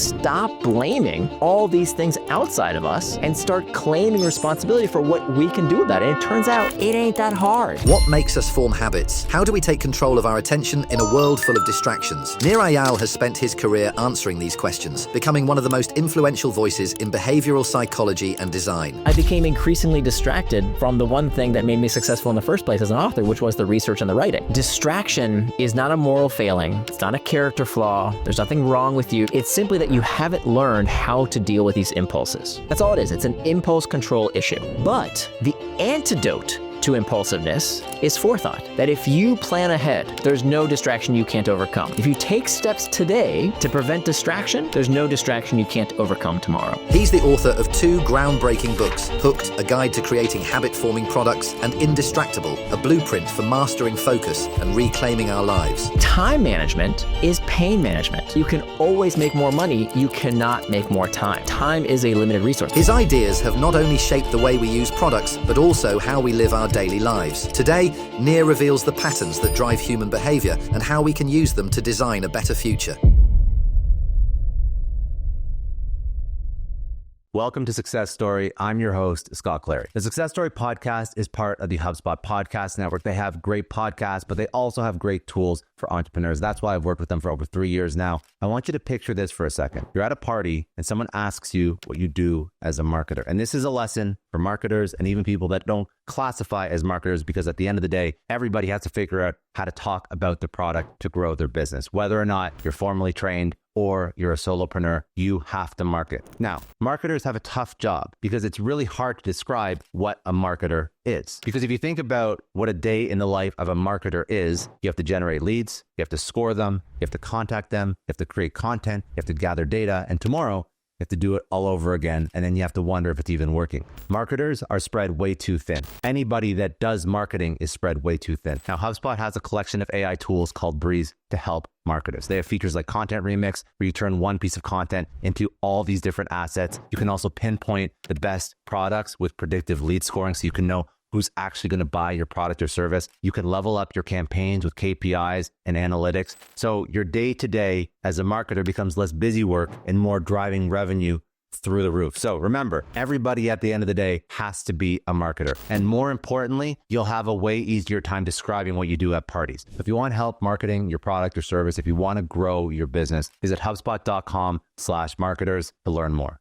stop blaming all these things outside of us and start claiming responsibility for what we can do about it. And it turns out it ain't that hard. What makes us form habits? How do we take control of our attention in a world full of distractions? Nir Eyal has spent his career answering these questions, becoming one of the most influential voices in behavioral psychology and design. I became increasingly distracted from the one thing that made me successful in the first place as an author, which was the research and the writing. Distraction is not a moral failing. It's not a character flaw. There's nothing wrong with you. It's simply that you haven't learned how to deal with these impulses. That's all it is. It's an impulse control issue. But the antidote to impulsiveness is forethought. That if you plan ahead, there's no distraction you can't overcome. If you take steps today to prevent distraction, there's no distraction you can't overcome tomorrow. He's the author of 2 groundbreaking books, Hooked, a guide to creating habit-forming products, and Indistractable, a blueprint for mastering focus and reclaiming our lives. Time management is pain management. You can always make more money, you cannot make more time. Time is a limited resource. His ideas have not only shaped the way we use products, but also how we live our daily lives. Today, Nir reveals the patterns that drive human behavior and how we can use them to design a better future. Welcome to Success Story. I'm your host, Scott Clary. The Success Story podcast is part of the HubSpot podcast network. They have great podcasts, but they also have great tools for entrepreneurs. That's why I've worked with them for over 3 years now. I want you to picture this for a second. You're at a party and someone asks you what you do as a marketer. And this is a lesson for marketers and even people that don't classify as marketers, because at the end of the day, everybody has to figure out how to talk about the product to grow their business. Whether or not you're formally trained or you're a solopreneur, you have to market. Now, marketers have a tough job because it's really hard to describe what a marketer is. Because if you think about what a day in the life of a marketer is, you have to generate leads, you have to score them, you have to contact them, you have to create content, you have to gather data, and tomorrow, you have to do it all over again, and then you have to wonder if it's even working. Marketers are spread way too thin. Anybody that does marketing is spread way too thin. Now, HubSpot has a collection of AI tools called Breeze to help marketers. They have features like Content Remix, where you turn one piece of content into all these different assets. You can also pinpoint the best products with predictive lead scoring, so you can know who's actually going to buy your product or service. You can level up your campaigns with KPIs and analytics. So your day-to-day as a marketer becomes less busy work and more driving revenue through the roof. So remember, everybody at the end of the day has to be a marketer. And more importantly, you'll have a way easier time describing what you do at parties. If you want help marketing your product or service, if you want to grow your business, visit HubSpot.com/marketers to learn more.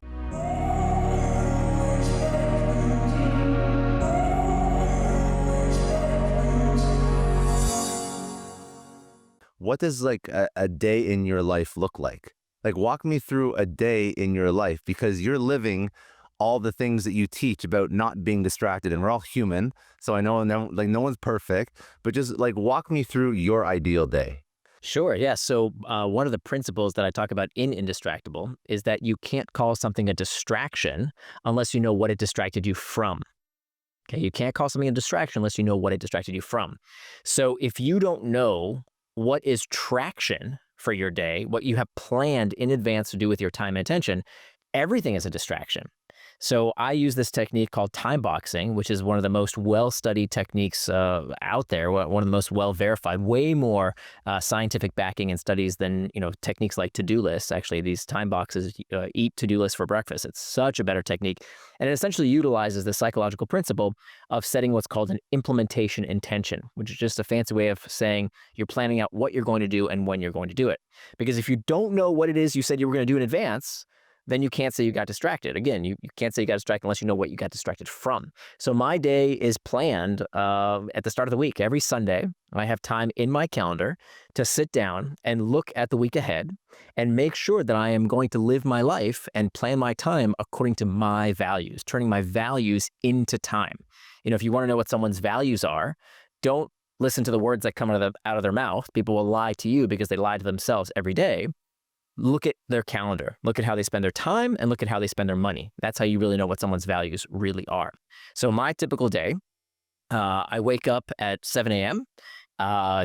What does like a day in your life look like? Like, walk me through a day in your life, because you're living all the things that you teach about not being distracted, and we're all human. So I know no one's perfect, but just like walk me through your ideal day. Sure, yeah. So one of the principles that I talk about in Indistractable is that you can't call something a distraction unless you know what it distracted you from. Okay, you can't call something a distraction unless you know what it distracted you from. So if you don't know what is traction for your day, what you have planned in advance to do with your time and attention, everything is a distraction. So I use this technique called time boxing, which is one of the most well-studied techniques out there, one of the most well-verified, way more scientific backing and studies than techniques like to-do lists. Actually, these time boxes eat to-do lists for breakfast. It's such a better technique. And it essentially utilizes the psychological principle of setting what's called an implementation intention, which is just a fancy way of saying you're planning out what you're going to do and when you're going to do it. Because if you don't know what it is you said you were going to do in advance, then you can't say you got distracted. Again, you can't say you got distracted unless you know what you got distracted from. So my day is planned at the start of the week. Every Sunday, I have time in my calendar to sit down and look at the week ahead and make sure that I am going to live my life and plan my time according to my values, turning my values into time. If you want to know what someone's values are, don't listen to the words that come out of their mouth. People will lie to you because they lie to themselves every day. Look at their calendar, look at how they spend their time, and look at how they spend their money. That's how you really know what someone's values really are. So my typical day, I wake up at 7 a.m.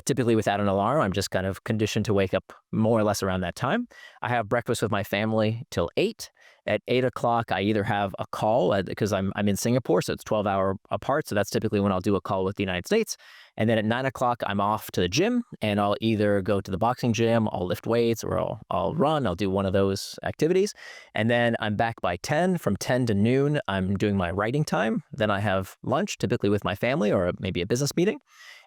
Typically without an alarm. I'm just kind of conditioned to wake up more or less around that time. I have breakfast with my family till 8. At 8 o'clock, I either have a call because I'm in Singapore, so it's 12-hour apart. So that's typically when I'll do a call with the United States. And then at 9 o'clock, I'm off to the gym, and I'll either go to the boxing gym, I'll lift weights, or I'll run. I'll do one of those activities. And then I'm back by 10. From 10 to noon, I'm doing my writing time. Then I have lunch, typically with my family or maybe a business meeting.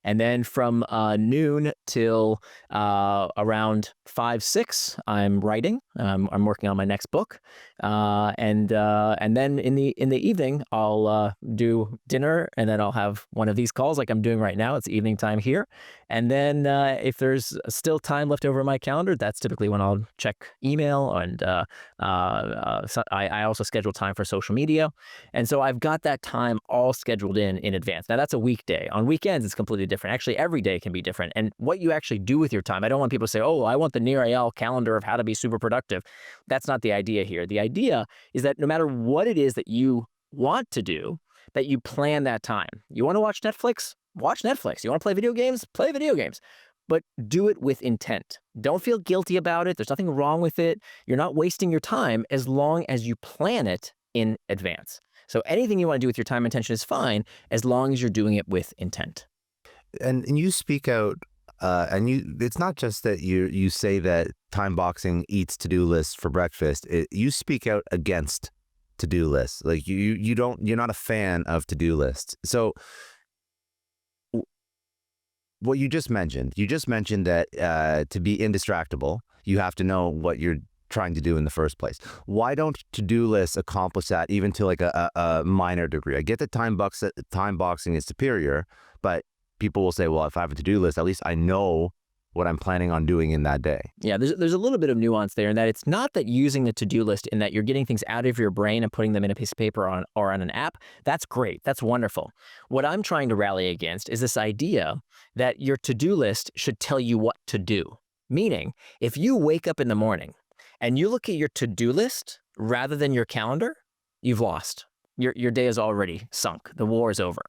And then from noon till around 5, 6, I'm writing. I'm working on my next book, and then in the evening I'll do dinner, and then I'll have one of these calls like I'm doing right now. It's evening time here, and then if there's still time left over in my calendar, that's typically when I'll check email, and so I also schedule time for social media, and so I've got that time all scheduled in advance. Now that's a weekday. On weekends, it's completely different. Actually, every day can be different. And what you actually do with your time, I don't want people to say, oh, I want the Nir Eyal calendar of how to be super productive. That's not the idea here. The idea is that no matter what it is that you want to do, that you plan that time. You want to watch Netflix? Watch Netflix. You want to play video games? Play video games. But do it with intent. Don't feel guilty about it. There's nothing wrong with it. You're not wasting your time as long as you plan it in advance. So anything you want to do with your time and attention is fine as long as you're doing it with intent. And you speak out, it's not just that you say that time boxing eats to-do lists for breakfast. You speak out against to-do lists. Like you're not a fan of to-do lists. So what you just mentioned that to be indistractable, you have to know what you're trying to do in the first place. Why don't to-do lists accomplish that even to like a minor degree? I get that time boxing is superior, but people will say, well, if I have a to-do list, at least I know what I'm planning on doing in that day. Yeah, there's a little bit of nuance there in that it's not that using the to-do list in that you're getting things out of your brain and putting them in a piece of paper or on an app. That's great. That's wonderful. What I'm trying to rally against is this idea that your to-do list should tell you what to do. Meaning, if you wake up in the morning and you look at your to-do list rather than your calendar, you've lost. Your day is already sunk. The war is over.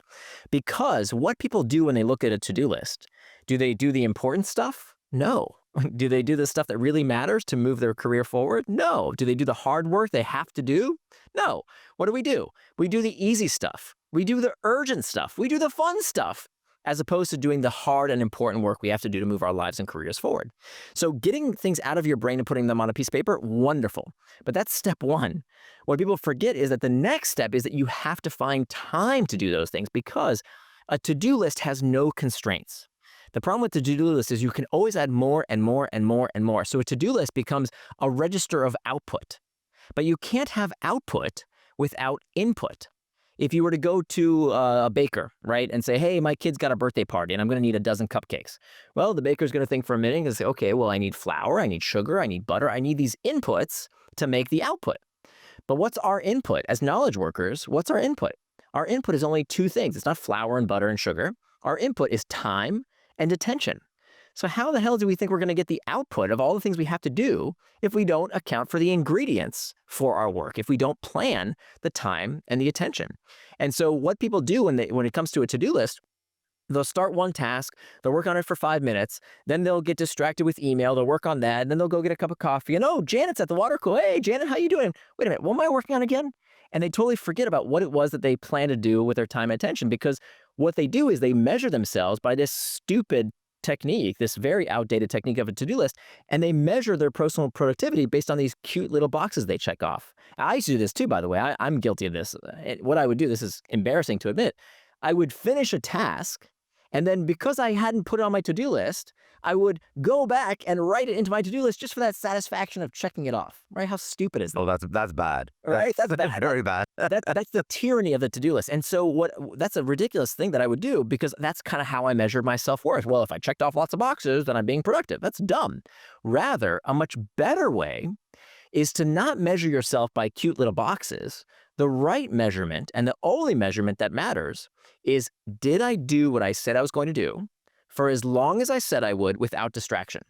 Because what people do when they look at a to-do list, do they do the important stuff? No. Do they do the stuff that really matters to move their career forward? No. Do they do the hard work they have to do? No. What do? We do the easy stuff. We do the urgent stuff. We do the fun stuff, as opposed to doing the hard and important work we have to do to move our lives and careers forward. So getting things out of your brain and putting them on a piece of paper, wonderful. But that's step one. What people forget is that the next step is that you have to find time to do those things, because a to-do list has no constraints. The problem with the to-do list is you can always add more and more and more and more. So a to-do list becomes a register of output. But you can't have output without input. If you were to go to a baker, right, and say, hey, my kid's got a birthday party and I'm going to need a dozen cupcakes. Well, the baker's going to think for a minute and say, okay, well, I need flour, I need sugar, I need butter, I need these inputs to make the output. But what's our input? As knowledge workers, what's our input? Our input is only two things. It's not flour and butter and sugar. Our input is time and attention. So how the hell do we think we're going to get the output of all the things we have to do if we don't account for the ingredients for our work, if we don't plan the time and the attention? And so what people do when it comes to a to-do list, they'll start one task, they'll work on it for 5 minutes, then they'll get distracted with email, they'll work on that, and then they'll go get a cup of coffee, and oh, Janet's at the water cooler. Hey, Janet, how you doing? Wait a minute, what am I working on again? And they totally forget about what it was that they plan to do with their time and attention, because what they do is they measure themselves by this stupid technique, this very outdated technique of a to-do list, and they measure their personal productivity based on these cute little boxes they check off. I used to do this too, by the way. I'm guilty of this. What I would do, this is embarrassing to admit, I would finish a task, and then because I hadn't put it on my to-do list, I would go back and write it into my to-do list just for that satisfaction of checking it off, right? How stupid is that? Oh, that's bad. Right? That's bad. Very bad. That's the tyranny of the to-do list. And so that's a ridiculous thing that I would do, because that's kind of how I measured my self-worth. Well, if I checked off lots of boxes, then I'm being productive. That's dumb. Rather, a much better way is to not measure yourself by cute little boxes. The right measurement, and the only measurement that matters, is, did I do what I said I was going to do for as long as I said I would without distraction?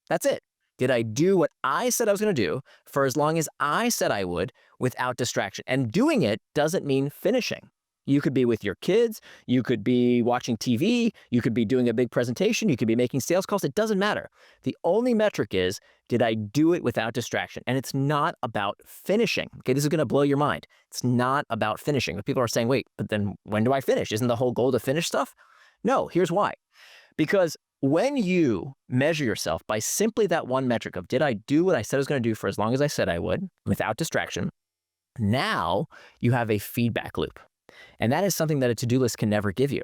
That's it. Did I do what I said I was going to do for as long as I said I would without distraction? And doing it doesn't mean finishing. You could be with your kids, you could be watching TV, you could be doing a big presentation, you could be making sales calls. It doesn't matter. The only metric is, did I do it without distraction? And it's not about finishing. Okay, this is going to blow your mind. It's not about finishing. But people are saying, wait, but then when do I finish? Isn't the whole goal to finish stuff? No, here's why. Because when you measure yourself by simply that one metric of, did I do what I said I was going to do for as long as I said I would without distraction? Now you have a feedback loop. And that is something that a to-do list can never give you,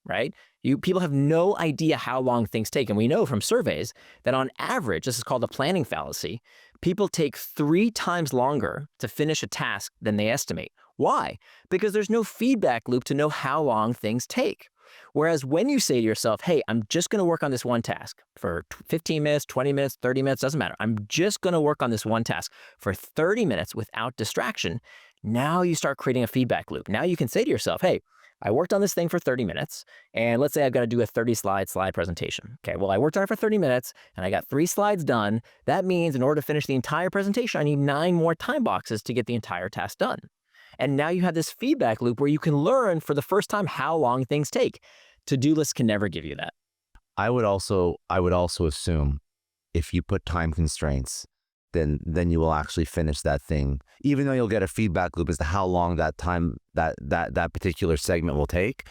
right? People have no idea how long things take. And we know from surveys that on average, this is called the planning fallacy, people take 3 times longer to finish a task than they estimate. Why? Because there's no feedback loop to know how long things take. Whereas when you say to yourself, hey, I'm just going to work on this one task for 15 minutes, 20 minutes, 30 minutes, doesn't matter. I'm just going to work on this one task for 30 minutes without distraction. Now you start creating a feedback loop. Now you can say to yourself, hey, I worked on this thing for 30 minutes, and let's say I've got to do a 30-slide presentation. Okay, well, I worked on it for 30 minutes, and I got 3 slides done. That means in order to finish the entire presentation, I need 9 more time boxes to get the entire task done. And now you have this feedback loop where you can learn for the first time how long things take. To-do lists can never give you that. I would also assume if you put time constraints, then you will actually finish that thing, even though you'll get a feedback loop as to how long that time that particular segment will take.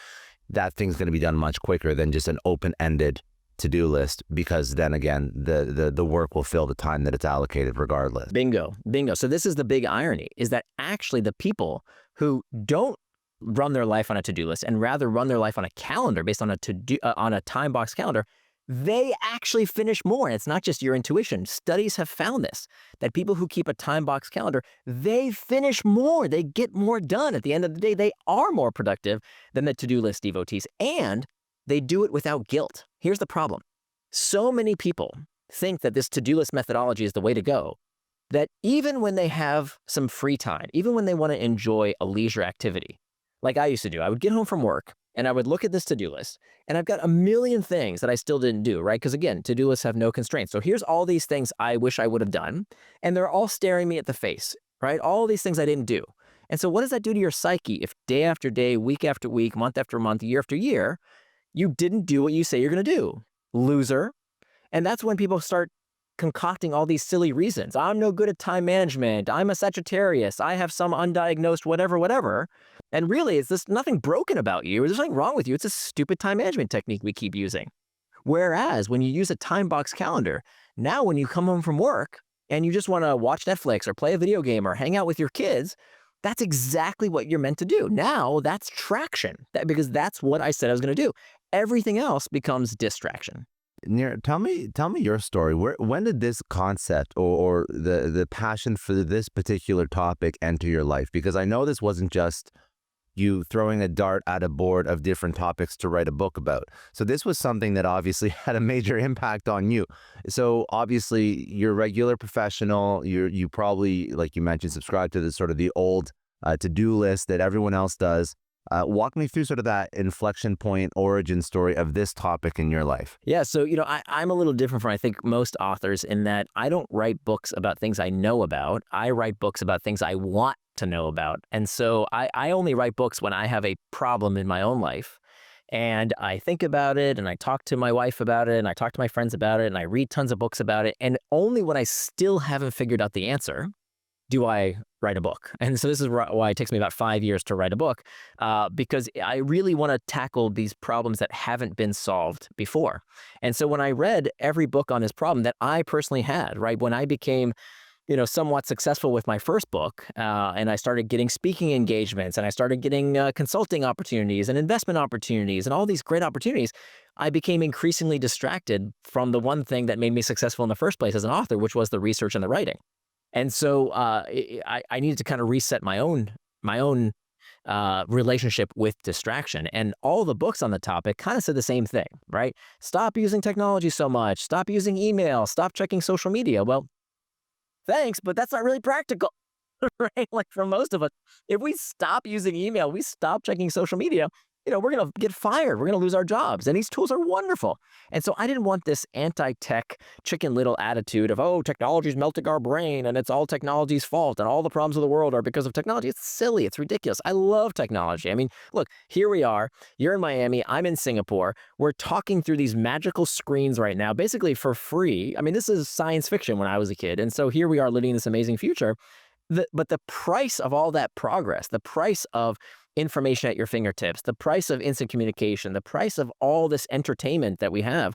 That thing's going to be done much quicker than just an open-ended to-do list, because then again, the work will fill the time that it's allocated regardless. Bingo. So this is the big irony, is that actually the people who don't run their life on a to-do list and rather run their life on a calendar based on a time box calendar, they actually finish more. And it's not just your intuition. Studies have found this, that people who keep a time box calendar, they finish more. They get more done. At the end of the day, they are more productive than the to-do list devotees, and they do it without guilt. Here's the problem. So many people think that this to-do list methodology is the way to go, that even when they have some free time, even when they want to enjoy a leisure activity, like I used to do, I would get home from work and I would look at this to-do list, and I've got a million things that I still didn't do, right? Because again, to-do lists have no constraints. So here's all these things I wish I would have done, and they're all staring me at the face, right? All these things I didn't do. And so what does that do to your psyche if day after day, week after week, month after month, year after year, you didn't do what you say you're going to do? Loser. And that's when people start concocting all these silly reasons. I'm no good at time management. I'm a Sagittarius. I have some undiagnosed whatever. And really, there's nothing broken about you. There's nothing wrong with you. It's a stupid time management technique we keep using. Whereas when you use a time box calendar, now when you come home from work and you just want to watch Netflix or play a video game or hang out with your kids, that's exactly what you're meant to do. Now that's traction, because that's what I said I was going to do. Everything else becomes distraction. Nir, tell me your story. When did this concept or the passion for this particular topic enter your life? Because I know this wasn't just you throwing a dart at a board of different topics to write a book about. So this was something that obviously had a major impact on you. So obviously you're a regular professional. You probably, like you mentioned, subscribe to the sort of the old to-do list that everyone else does. Walk me through sort of that inflection point origin story of this topic in your life. Yeah, so I'm a little different from I think most authors in that I don't write books about things I know about. I write books about things I want to know about. And so I only write books when I have a problem in my own life. And I think about it, and I talk to my wife about it, and I talk to my friends about it, and I read tons of books about it. And only when I still haven't figured out the answer do I write a book. And so this is why it takes me about 5 years to write a book, because I really want to tackle these problems that haven't been solved before. And so when I read every book on this problem that I personally had, right, when I became somewhat successful with my first book, and I started getting speaking engagements, and I started getting consulting opportunities and investment opportunities and all these great opportunities, I became increasingly distracted from the one thing that made me successful in the first place as an author, which was the research and the writing. And so I needed to kind of reset my own relationship with distraction. And all the books on the topic kind of said the same thing, right? Stop using technology so much. Stop using email. Stop checking social media. Well, thanks, but that's not really practical, right? Like for most of us, if we stop using email, we stop checking social media, we're going to get fired. We're going to lose our jobs. And these tools are wonderful. And so I didn't want this anti-tech Chicken Little attitude of, oh, technology's melting our brain and it's all technology's fault and all the problems of the world are because of technology. It's silly. It's ridiculous. I love technology. I mean, look, here we are. You're in Miami. I'm in Singapore. We're talking through these magical screens right now, basically for free. I mean, this is science fiction when I was a kid. And so here we are living this amazing future. But the price of all that progress, the price of information at your fingertips, the price of instant communication, the price of all this entertainment that we have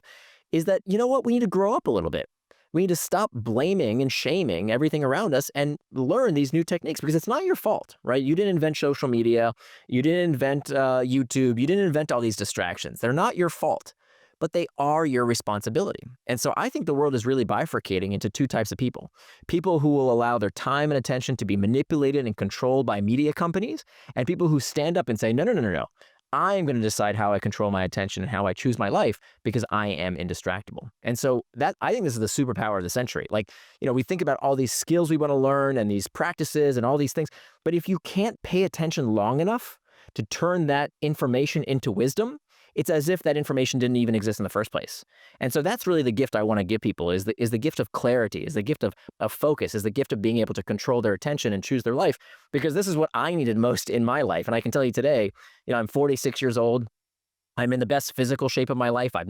is that, you know what, we need to grow up a little bit. We need to stop blaming and shaming everything around us and learn these new techniques because it's not your fault, right? You didn't invent social media. You didn't invent YouTube. You didn't invent all these distractions. They're not your fault, but they are your responsibility. And so I think the world is really bifurcating into two types of people. People who will allow their time and attention to be manipulated and controlled by media companies, and people who stand up and say, no, no, no, no, no. I'm going to decide how I control my attention and how I choose my life because I am indistractable. And so I think this is the superpower of the century. Like, we think about all these skills we want to learn and these practices and all these things, but if you can't pay attention long enough to turn that information into wisdom, it's as if that information didn't even exist in the first place. And so that's really the gift I want to give people is the gift of clarity, is the gift of focus, is the gift of being able to control their attention and choose their life, because this is what I needed most in my life. And I can tell you today, I'm 46 years old. I'm in the best physical shape of my life. I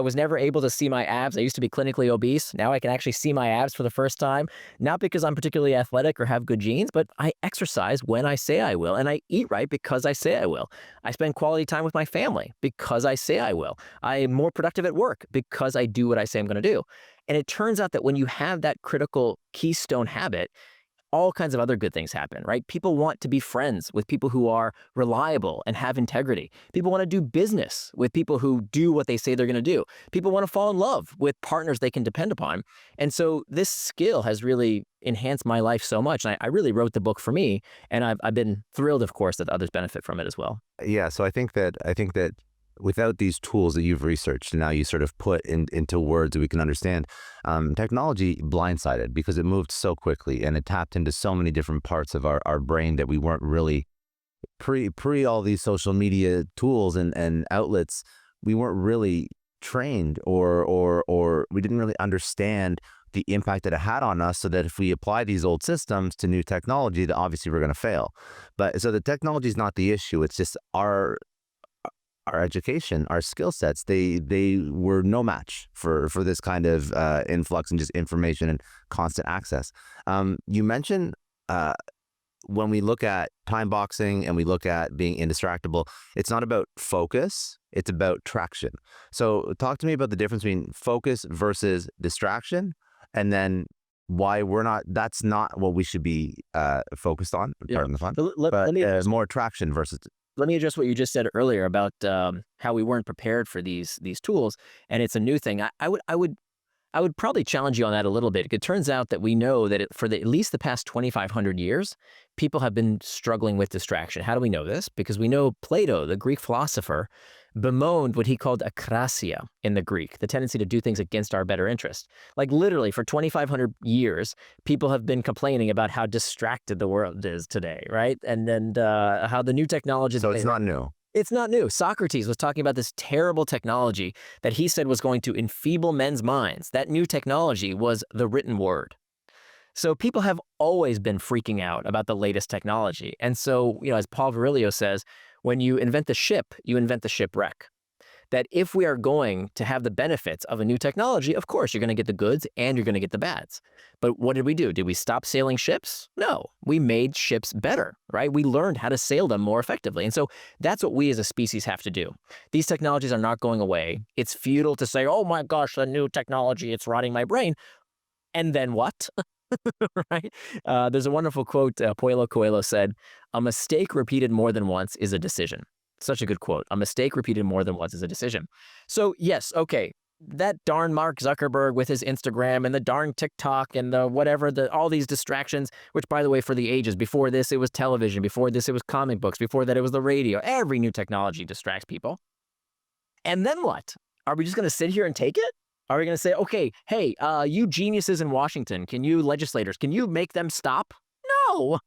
was never able to see my abs. I used to be clinically obese. Now I can actually see my abs for the first time, not because I'm particularly athletic or have good genes, but I exercise when I say I will, and I eat right because I say I will. I spend quality time with my family because I say I will. I am more productive at work because I do what I say I'm going to do. And it turns out that when you have that critical keystone habit, all kinds of other good things happen, right? People want to be friends with people who are reliable and have integrity. People want to do business with people who do what they say they're going to do. People want to fall in love with partners they can depend upon. And so this skill has really enhanced my life so much. And I really wrote the book for me, and I've been thrilled, of course, that others benefit from it as well. Yeah, so I think that without these tools that you've researched and now you sort of put into words that we can understand, technology blindsided because it moved so quickly and it tapped into so many different parts of our brain that we weren't really pre all these social media tools and outlets. We weren't really trained or we didn't really understand the impact that it had on us, so that if we apply these old systems to new technology, that obviously we're going to fail. But so the technology is not the issue. It's just our education, our skill sets, they were no match for this kind of influx and just information and constant access. You mentioned when we look at time boxing and we look at being indistractable, it's not about focus, it's about traction. So talk to me about the difference between focus versus distraction, and then why that's not what we should be focused on, pardon the fun, but more traction versus. Let me address what you just said earlier about how we weren't prepared for these tools, and it's a new thing. I would probably challenge you on that a little bit. It turns out that we know that at least the past 2,500 years, people have been struggling with distraction. How do we know this? Because we know Plato, the Greek philosopher, bemoaned what he called akrasia in the Greek, the tendency to do things against our better interest. Like literally for 2,500 years, people have been complaining about how distracted the world is today, right? And then how the new technologies... So it's not new. It's not new. Socrates was talking about this terrible technology that he said was going to enfeeble men's minds. That new technology was the written word. So people have always been freaking out about the latest technology. And so, as Paul Virilio says, when you invent the ship, you invent the shipwreck. That if we are going to have the benefits of a new technology, of course, you're going to get the goods and you're going to get the bads. But what did we do? Did we stop sailing ships? No, we made ships better, right? We learned how to sail them more effectively. And so that's what we as a species have to do. These technologies are not going away. It's futile to say, oh my gosh, the new technology, it's rotting my brain. And then what? Right? There's a wonderful quote. Paulo Coelho said, "A mistake repeated more than once is a decision." Such a good quote. A mistake repeated more than once is a decision. So yes, okay, that darn Mark Zuckerberg with his Instagram and the darn TikTok and the whatever, all these distractions, which by the way, for the ages, before this, it was television. Before this, it was comic books. Before that, it was the radio. Every new technology distracts people. And then what? Are we just going to sit here and take it? Are we going to say, okay, hey, you geniuses in Washington, legislators, can you make them stop? No.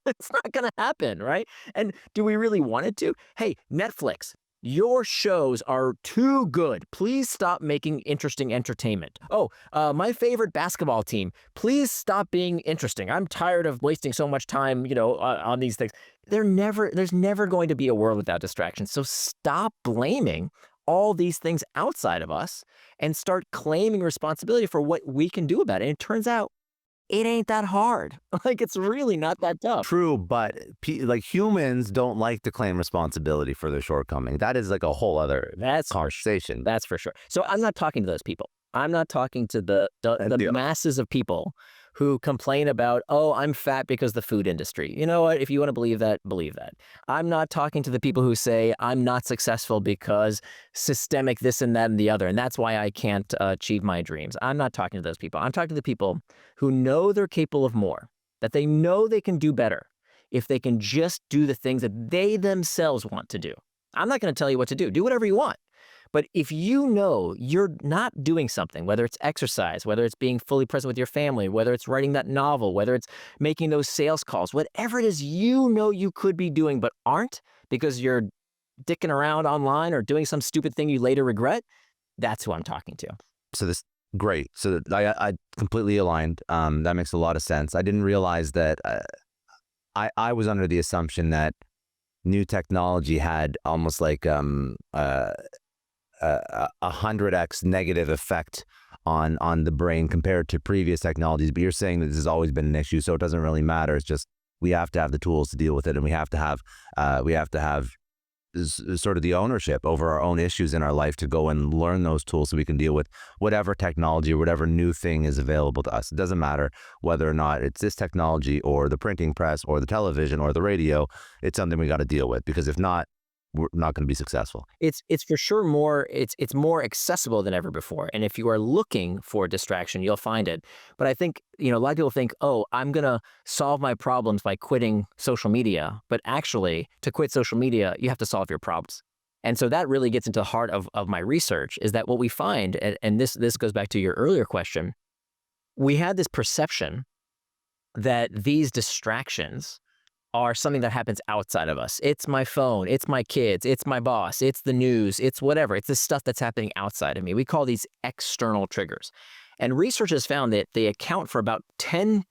It's not going to happen, right? And do we really want it to? Hey, Netflix, your shows are too good. Please stop making interesting entertainment. Oh, my favorite basketball team. Please stop being interesting. I'm tired of wasting so much time, on these things. There's never going to be a world without distractions. So stop blaming all these things outside of us and start claiming responsibility for what we can do about it. And it turns out it ain't that hard. Like, it's really not that tough. True, but humans don't like to claim responsibility for their shortcoming. That is like a whole other conversation. That's for sure. So I'm not talking to those people. I'm not talking to the masses of people who complain about, oh, I'm fat because the food industry. You know what? If you want to believe that, believe that. I'm not talking to the people who say I'm not successful because systemic this and that and the other, and that's why I can't achieve my dreams. I'm not talking to those people. I'm talking to the people who know they're capable of more, that they know they can do better if they can just do the things that they themselves want to do. I'm not going to tell you what to do. Do whatever you want. But if you know you're not doing something, whether it's exercise, whether it's being fully present with your family, whether it's writing that novel, whether it's making those sales calls, whatever it is you know you could be doing but aren't because you're dicking around online or doing some stupid thing you later regret, that's who I'm talking to. So great. So I completely aligned. That makes a lot of sense. I didn't realize that I was under the assumption that new technology had almost like a 100x negative effect on the brain compared to previous technologies. But you're saying that this has always been an issue, so it doesn't really matter. It's just we have to have the tools to deal with it, and we have to have sort of the ownership over our own issues in our life to go and learn those tools so we can deal with whatever technology or whatever new thing is available to us. It doesn't matter whether or not it's this technology or the printing press or the television or the radio. It's something we got to deal with, because if not, we're not going to be successful. It's for sure more accessible than ever before. And if you are looking for distraction, you'll find it. But I think, a lot of people think, oh, I'm going to solve my problems by quitting social media. But actually, to quit social media, you have to solve your problems. And so that really gets into the heart of my research, is that what we find, and this goes back to your earlier question, we had this perception that these distractions are something that happens outside of us. It's my phone, it's my kids, it's my boss, it's the news, it's whatever. It's the stuff that's happening outside of me. We call these external triggers. And research has found that they account for about 10%.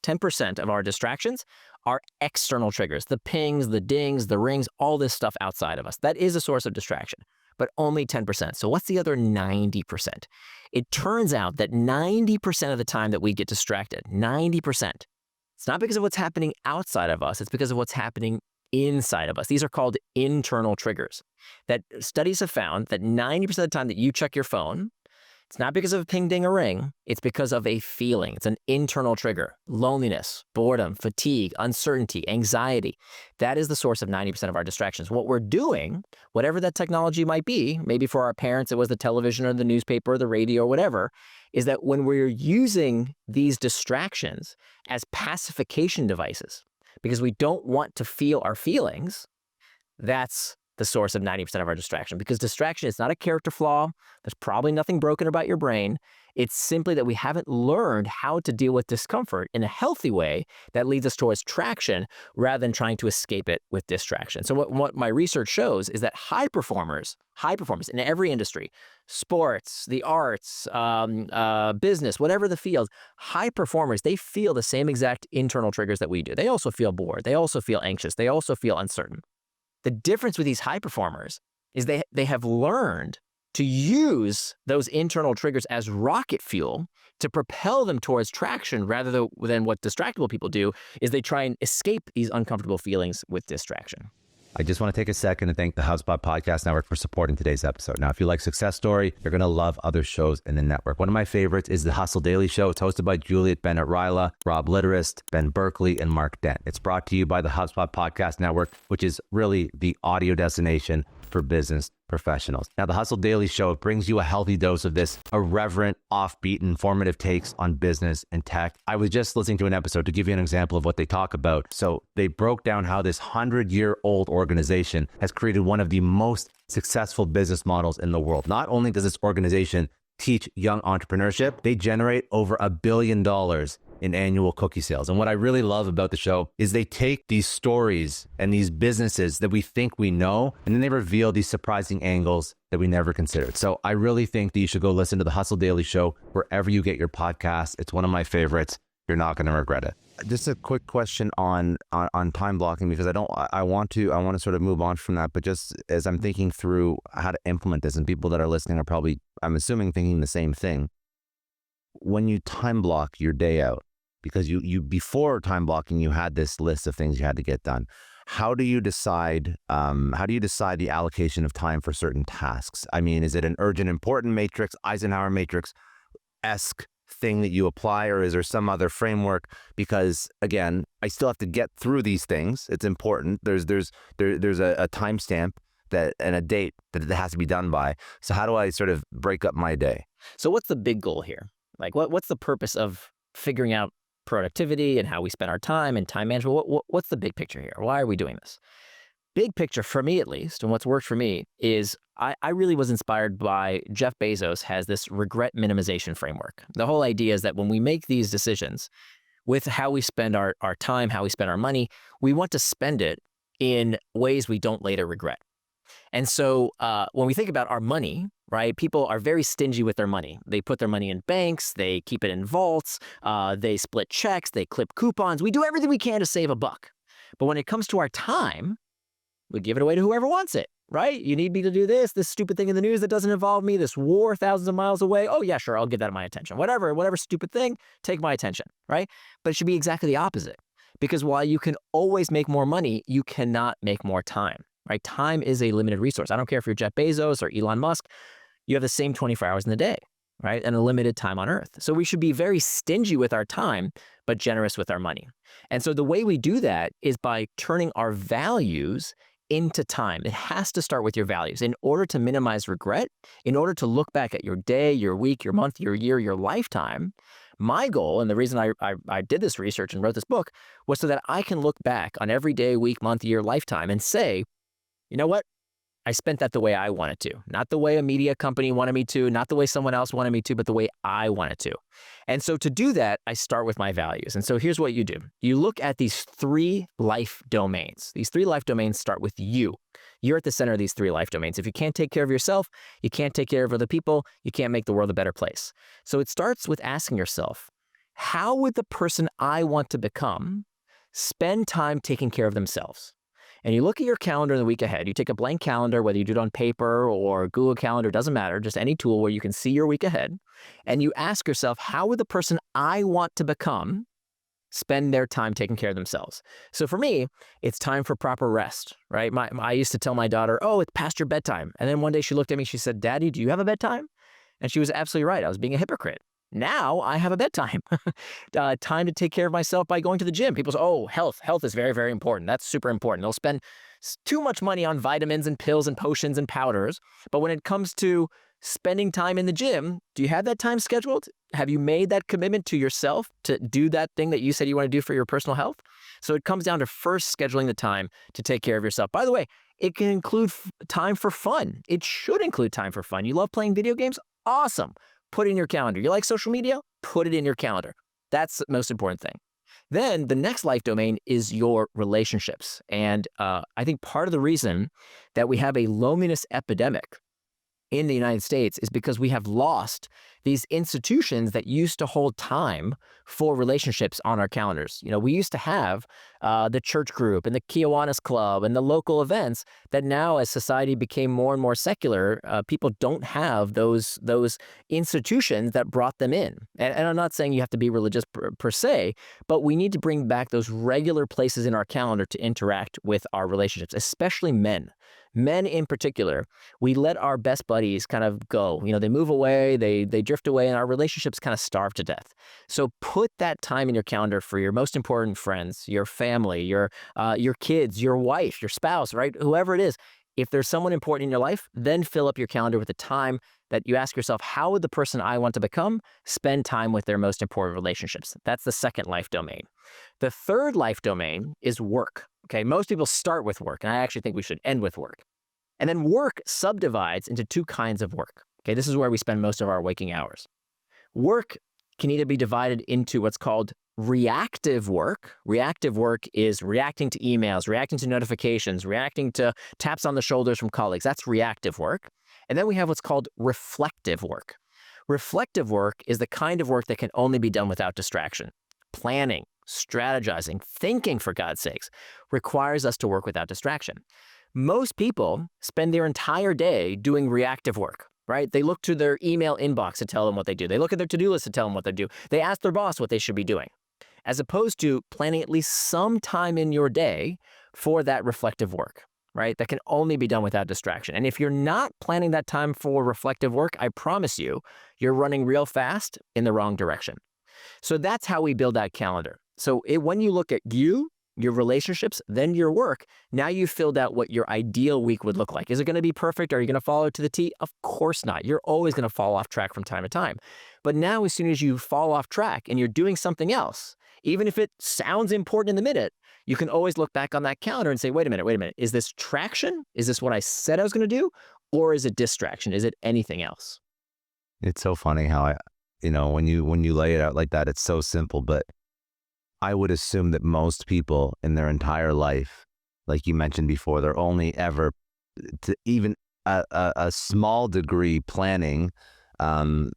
10% of our distractions are external triggers. The pings, the dings, the rings, all this stuff outside of us. That is a source of distraction, but only 10%. So what's the other 90%? It turns out that 90% of the time that we get distracted, 90%, it's not because of what's happening outside of us, it's because of what's happening inside of us. These are called internal triggers. That studies have found that 90% of the time that you check your phone, it's not because of a ping, ding, or ring. It's because of a feeling. It's an internal trigger. Loneliness, boredom, fatigue, uncertainty, anxiety. That is the source of 90% of our distractions. What we're doing, whatever that technology might be, maybe for our parents it was the television or the newspaper or the radio or whatever, is that when we're using these distractions as pacification devices, because we don't want to feel our feelings, that's the source of 90% of our distraction. Because distraction is not a character flaw. There's probably nothing broken about your brain. It's simply that we haven't learned how to deal with discomfort in a healthy way that leads us towards traction rather than trying to escape it with distraction. So what my research shows is that high performers in every industry, sports, the arts, business, whatever the field, high performers, they feel the same exact internal triggers that we do. They also feel bored. They also feel anxious. They also feel uncertain. The difference with these high performers is they have learned to use those internal triggers as rocket fuel to propel them towards traction rather than what distractible people do, is they try and escape these uncomfortable feelings with distraction. I just want to take a second to thank the HubSpot Podcast Network for supporting today's episode. Now, if you like Success Story, you're going to love other shows in the network. One of my favorites is the Hustle Daily Show. It's hosted by Juliet Bennett-Ryla, Rob Litterist, Ben Berkeley, and Mark Dent. It's brought to you by the HubSpot Podcast Network, which is really the audio destination for business professionals. Now, the Hustle Daily Show brings you a healthy dose of this irreverent, offbeat, informative takes on business and tech. I was just listening to an episode to give you an example of what they talk about. So they broke down how this 100-year-old organization has created one of the most successful business models in the world. Not only does this organization teach young entrepreneurship, they generate over $1 billion in annual cookie sales. And what I really love about the show is they take these stories and these businesses that we think we know, and then they reveal these surprising angles that we never considered. So I really think that you should go listen to the Hustle Daily Show wherever you get your podcasts. It's one of my favorites. You're not going to regret it. Just a quick question on time blocking, because I want to sort of move on from that, but just as I'm thinking through how to implement this, and people that are listening are probably, I'm assuming, thinking the same thing. When you time block your day out, because you before time blocking, you had this list of things you had to get done. How do you decide the allocation of time for certain tasks? I mean, is it an urgent, important matrix, Eisenhower matrix-esque thing that you apply, or is there some other framework? Because again, I still have to get through these things. It's important. There's a timestamp and a date that it has to be done by. So how do I sort of break up my day? So what's the big goal here? Like what's the purpose of figuring out productivity and how we spend our time and time management? What's the big picture here? Why are we doing this? Big picture, for me at least, and what's worked for me is I really was inspired by Jeff Bezos has this regret minimization framework. The whole idea is that when we make these decisions with how we spend our time, how we spend our money, we want to spend it in ways we don't later regret. And so when we think about our money, right, people are very stingy with their money. They put their money in banks, they keep it in vaults, they split checks, they clip coupons. We do everything we can to save a buck. But when it comes to our time, we give it away to whoever wants it, right? You need me to do this stupid thing in the news that doesn't involve me, this war thousands of miles away. Oh yeah, sure, I'll give that my attention. Whatever stupid thing, take my attention, right? But it should be exactly the opposite. Because while you can always make more money, you cannot make more time, right? Time is a limited resource. I don't care if you're Jeff Bezos or Elon Musk, you have the same 24 hours in the day, right? And a limited time on Earth. So we should be very stingy with our time, but generous with our money. And so the way we do that is by turning our values into time. It has to start with your values. In order to minimize regret, in order to look back at your day, your week, your month, your year, your lifetime, my goal, and the reason I did this research and wrote this book, was so that I can look back on every day, week, month, year, lifetime and say, you know what? I spent that the way I wanted to. Not the way a media company wanted me to, not the way someone else wanted me to, but the way I wanted to. And so to do that, I start with my values. And so here's what you do. You look at these 3 life domains. These 3 life domains start with you. You're at the center of these 3 life domains. If you can't take care of yourself, you can't take care of other people, you can't make the world a better place. So it starts with asking yourself, how would the person I want to become spend time taking care of themselves? And you look at your calendar in the week ahead. You take a blank calendar, whether you do it on paper or Google Calendar, doesn't matter, just any tool where you can see your week ahead. And you ask yourself, how would the person I want to become spend their time taking care of themselves? So for me, it's time for proper rest, right? I used to tell my daughter, oh, it's past your bedtime. And then one day she looked at me, she said, Daddy, do you have a bedtime? And she was absolutely right. I was being a hypocrite. Now I have a bedtime. Time to take care of myself by going to the gym. People say, oh, health is very, very important. That's super important. They'll spend too much money on vitamins and pills and potions and powders. But when it comes to spending time in the gym, do you have that time scheduled? Have you made that commitment to yourself to do that thing that you said you want to do for your personal health? So it comes down to first scheduling the time to take care of yourself. By the way, it can include time for fun. It should include time for fun. You love playing video games? Awesome. Put it in your calendar. You like social media? Put it in your calendar. That's the most important thing. Then the next life domain is your relationships. And I think part of the reason that we have a loneliness epidemic in the United States is because we have lost these institutions that used to hold time for relationships on our calendars. You know, we used to have the church group and the Kiwanis Club and the local events that now, as society became more and more secular, people don't have those institutions that brought them in. And I'm not saying you have to be religious per se, but we need to bring back those regular places in our calendar to interact with our relationships, especially men. Men in particular, we let our best buddies kind of go. You know, they move away, they drift away, and our relationships kind of starve to death. So put that time in your calendar for your most important friends, your family, your kids, your wife, your spouse, right? Whoever it is. If there's someone important in your life, then fill up your calendar with the time that you ask yourself, how would the person I want to become spend time with their most important relationships? That's the second life domain. The third life domain is work. Okay, most people start with work, and I actually think we should end with work. And then work subdivides into 2 kinds of work. Okay, this is where we spend most of our waking hours. Work can either be divided into what's called Reactive work is reacting to emails, reacting to notifications, reacting to taps on the shoulders from colleagues. That's reactive work. And then we have what's called reflective work. Reflective work is the kind of work that can only be done without distraction. Planning, strategizing, thinking, for God's sakes, requires us to work without distraction. Most people spend their entire day doing reactive work, right? They look to their email inbox to tell them what they do. They look at their to-do list to tell them what they do. They ask their boss what they should be doing, as opposed to planning at least some time in your day for that reflective work, right? That can only be done without distraction. And if you're not planning that time for reflective work, I promise you, you're running real fast in the wrong direction. So that's how we build that calendar. So when you look at you, your relationships, then your work, now you've filled out what your ideal week would look like. Is it going to be perfect? Are you going to follow it to the T? Of course not. You're always going to fall off track from time to time. But now as soon as you fall off track and you're doing something else, even if it sounds important in the minute, you can always look back on that calendar and say, wait a minute. Is this traction? Is this what I said I was going to do? Or is it distraction? Is it anything else? It's so funny how when you lay it out like that, it's so simple, but I would assume that most people in their entire life, like you mentioned before, they're only ever to even a small degree planning the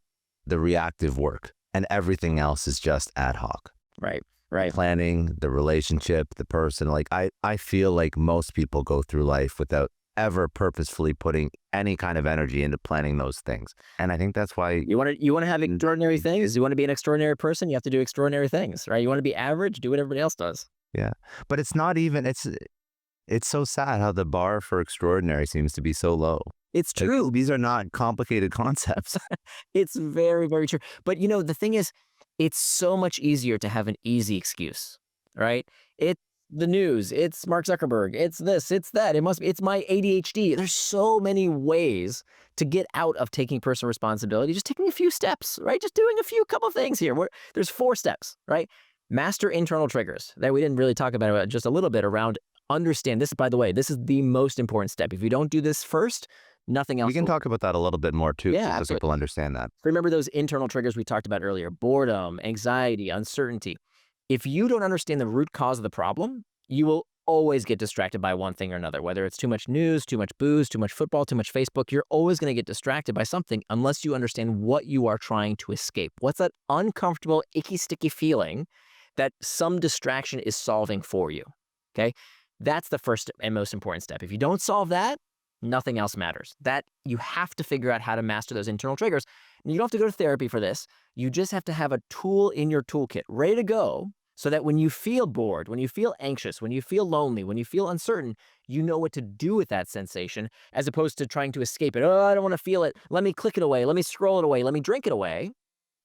reactive work, and everything else is just ad hoc. Right. Planning the relationship, the person. Like I feel like most people go through life without ever purposefully putting any kind of energy into planning those things. And I think that's why you want to have extraordinary things. You want to be an extraordinary person, you have to do extraordinary things, right? You want to be average, do what everybody else does. Yeah. But it's not even, it's so sad how the bar for extraordinary seems to be so low. It's true. Like, these are not complicated concepts. It's very, very true. But the thing is, it's so much easier to have an easy excuse, right? It's the news, it's Mark Zuckerberg, it's this, it's that, it's my ADHD. There's so many ways to get out of taking personal responsibility, just taking a few steps, right? Just doing a couple of things here. There's 4 steps, right? Master internal triggers that we didn't really talk about just a little bit around. Understand this, by the way, this is the most important step. If you don't do this first, nothing else. We can talk about that a little bit more too, yeah, so people understand that. Remember those internal triggers we talked about earlier: boredom, anxiety, uncertainty. If you don't understand the root cause of the problem, you will always get distracted by one thing or another, whether it's too much news, too much booze, too much football, too much Facebook. You're always going to get distracted by something unless you understand what you are trying to escape. What's that uncomfortable, icky, sticky feeling that some distraction is solving for you? Okay, that's the first and most important step. If you don't solve that, nothing else matters. That you have to figure out how to master those internal triggers. And you don't have to go to therapy for this. You just have to have a tool in your toolkit ready to go, so that when you feel bored, when you feel anxious, when you feel lonely, when you feel uncertain, you know what to do with that sensation, as opposed to trying to escape it. Oh, I don't want to feel it. Let me click it away. Let me scroll it away. Let me drink it away.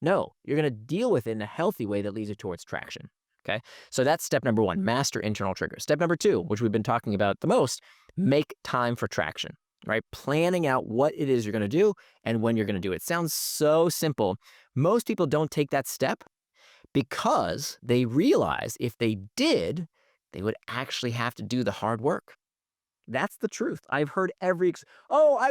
No, you're going to deal with it in a healthy way that leads you towards traction. Okay, so that's step number 1, master internal triggers. Step number 2, which we've been talking about the most, make time for traction, right? Planning out what it is you're going to do and when you're going to do it. Sounds so simple. Most people don't take that step because they realize if they did, they would actually have to do the hard work. That's the truth. I've heard I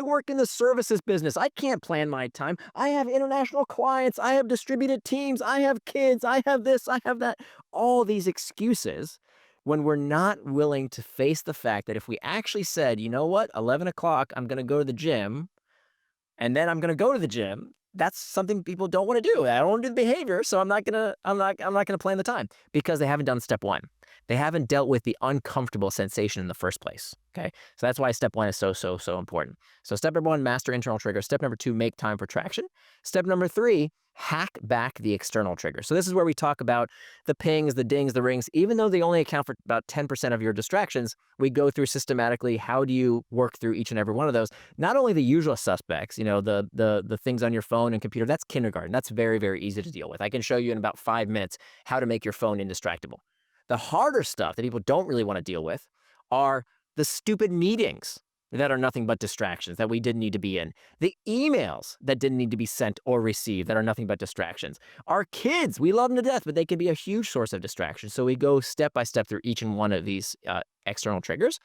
work in the services business. I can't plan my time. I have international clients. I have distributed teams. I have kids. I have this. I have that. All these excuses, when we're not willing to face the fact that if we actually said, you know what, 11 o'clock, I'm going to go to the gym, and then I'm going to go to the gym, that's something people don't want to do. I don't want to do the behavior, so I'm not gonna plan the time, because they haven't done step 1. They haven't dealt with the uncomfortable sensation in the first place. Okay, so that's why step 1 is so important. So step number 1, master internal triggers. Step number 2, make time for traction. Step number 3, hack back the external triggers. So this is where we talk about the pings, the dings, the rings. Even though they only account for about 10% of your distractions, we go through systematically how do you work through each and every one of those. Not only the usual suspects, the things on your phone and computer, that's kindergarten. That's very, very easy to deal with. I can show you in about 5 minutes how to make your phone indistractable. The harder stuff that people don't really want to deal with are the stupid meetings that are nothing but distractions that we didn't need to be in. The emails that didn't need to be sent or received that are nothing but distractions. Our kids, we love them to death, but they can be a huge source of distraction. So we go step by step through each and one of these external triggers.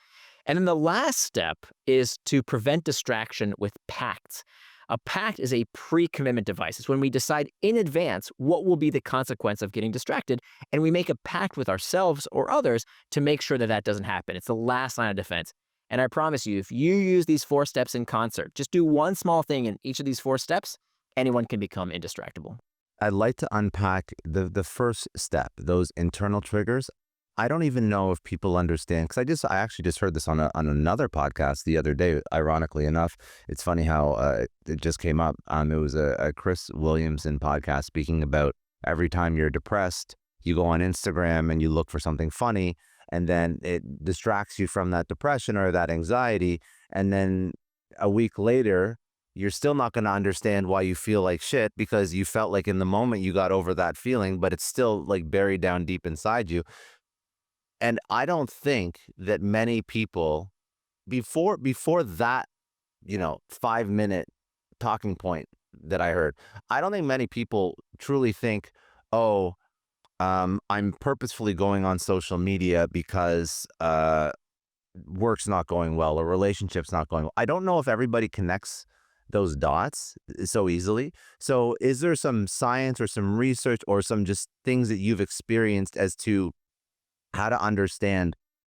And then the last step is to prevent distraction with pacts. A pact is a pre-commitment device. It's when we decide in advance what will be the consequence of getting distracted, and we make a pact with ourselves or others to make sure that that doesn't happen. It's the last line of defense. And I promise you, if you use these 4 steps in concert, just do one small thing in each of these 4 steps, anyone can become indistractable. I'd like to unpack the first step, those internal triggers. I don't even know if people understand, because I actually just heard this on another podcast the other day. Ironically enough, it's funny how it just came up. It was a Chris Williamson podcast speaking about every time you're depressed, you go on Instagram and you look for something funny, and then it distracts you from that depression or that anxiety, and then a week later, you're still not going to understand why you feel like shit, because you felt like in the moment you got over that feeling, but it's still like buried down deep inside you. And I don't think that many people before that, 5-minute talking point that I heard, I don't think many people truly think, oh, I'm purposefully going on social media because work's not going well or relationship's not going well. I don't know if everybody connects those dots so easily. So is there some science or some research or some just things that you've experienced as to how to understand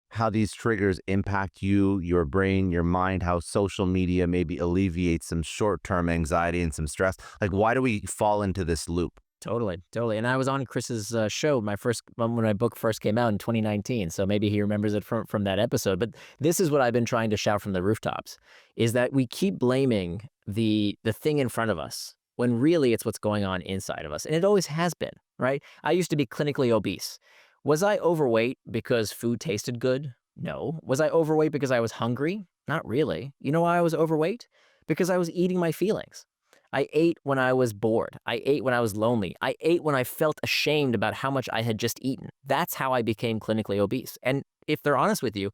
how these triggers impact you, your brain, your mind, how social media maybe alleviates some short-term anxiety and some stress? Like, why do we fall into this loop? Totally. And I was on Chris's show when my book first came out in 2019, so maybe he remembers it from that episode. But this is what I've been trying to shout from the rooftops, is that we keep blaming the thing in front of us when really it's what's going on inside of us. And it always has been, right? I used to be clinically obese. Was I overweight because food tasted good? No. Was I overweight because I was hungry? Not really. You know why I was overweight? Because I was eating my feelings. I ate when I was bored. I ate when I was lonely. I ate when I felt ashamed about how much I had just eaten. That's how I became clinically obese. And if they're honest with you,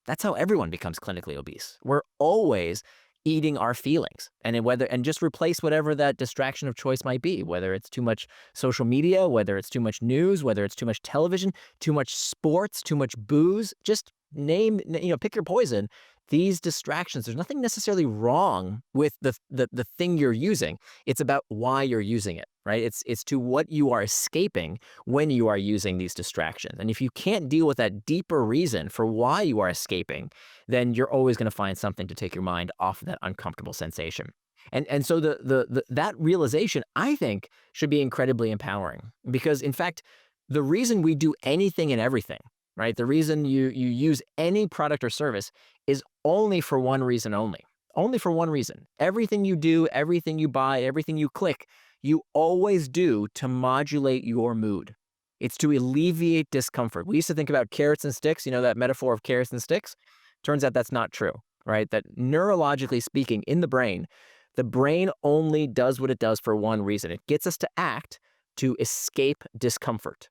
that's how everyone becomes clinically obese. We're always eating our feelings, and just replace whatever that distraction of choice might be, whether it's too much social media, whether it's too much news, whether it's too much television, too much sports, too much booze. Just pick your poison. These distractions, there's nothing necessarily wrong with the thing you're using. It's about why you're using it, right? It's to what you are escaping when you are using these distractions. And if you can't deal with that deeper reason for why you are escaping, then you're always going to find something to take your mind off of that uncomfortable sensation. And so that realization, I think, should be incredibly empowering, because in fact, the reason we do anything and everything, right? The reason you use any product or service is only for one reason only. Only for one reason. Everything you do, everything you buy, everything you click, you always do to modulate your mood. It's to alleviate discomfort. We used to think about carrots and sticks, that metaphor of carrots and sticks. Turns out that's not true, right? That neurologically speaking, in the brain only does what it does for one reason. It gets us to act to escape discomfort.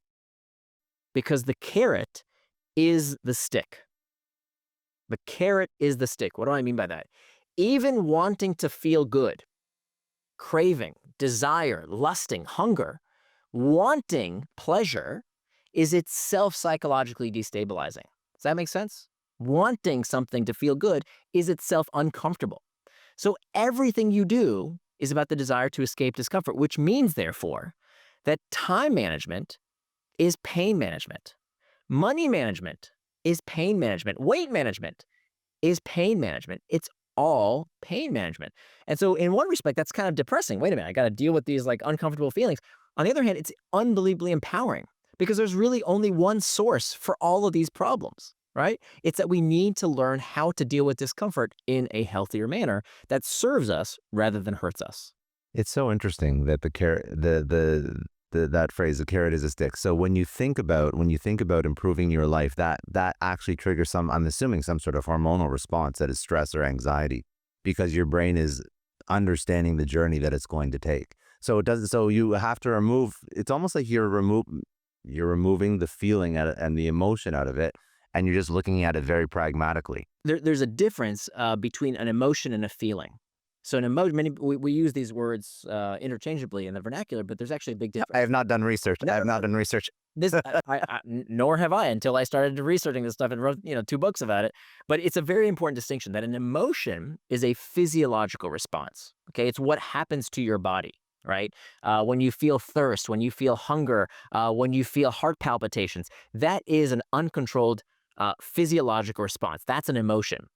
Because the carrot is the stick. The carrot is the stick. What do I mean by that? Even wanting to feel good, craving, desire, lusting, hunger, wanting pleasure is itself psychologically destabilizing. Does that make sense? Wanting something to feel good is itself uncomfortable. So everything you do is about the desire to escape discomfort, which means, therefore, that time management is pain management. Money management is pain management. Weight management is pain management. It's all pain management. And so in one respect, that's kind of depressing. Wait a minute, I got to deal with these uncomfortable feelings. On the other hand, it's unbelievably empowering, because there's really only one source for all of these problems, right? It's that we need to learn how to deal with discomfort in a healthier manner that serves us rather than hurts us. It's so interesting that that phrase, the carrot is a stick. So when you think about improving your life, that actually triggers I'm assuming some sort of hormonal response, that is stress or anxiety, because your brain is understanding the journey that it's going to take. So you have to remove, it's almost like you're removing the feeling and the emotion out of it, and you're just looking at it very pragmatically. There's a difference between an emotion and a feeling. So an emotion, we use these words interchangeably in the vernacular, but there's actually a big difference. I have not done research. No, I have not done research. This, nor have I until I started researching this stuff and wrote, 2 books about it. But it's a very important distinction that an emotion is a physiological response. Okay, it's what happens to your body, right? When you feel thirst, when you feel hunger, when you feel heart palpitations, that is an uncontrolled physiological response. That's an emotion.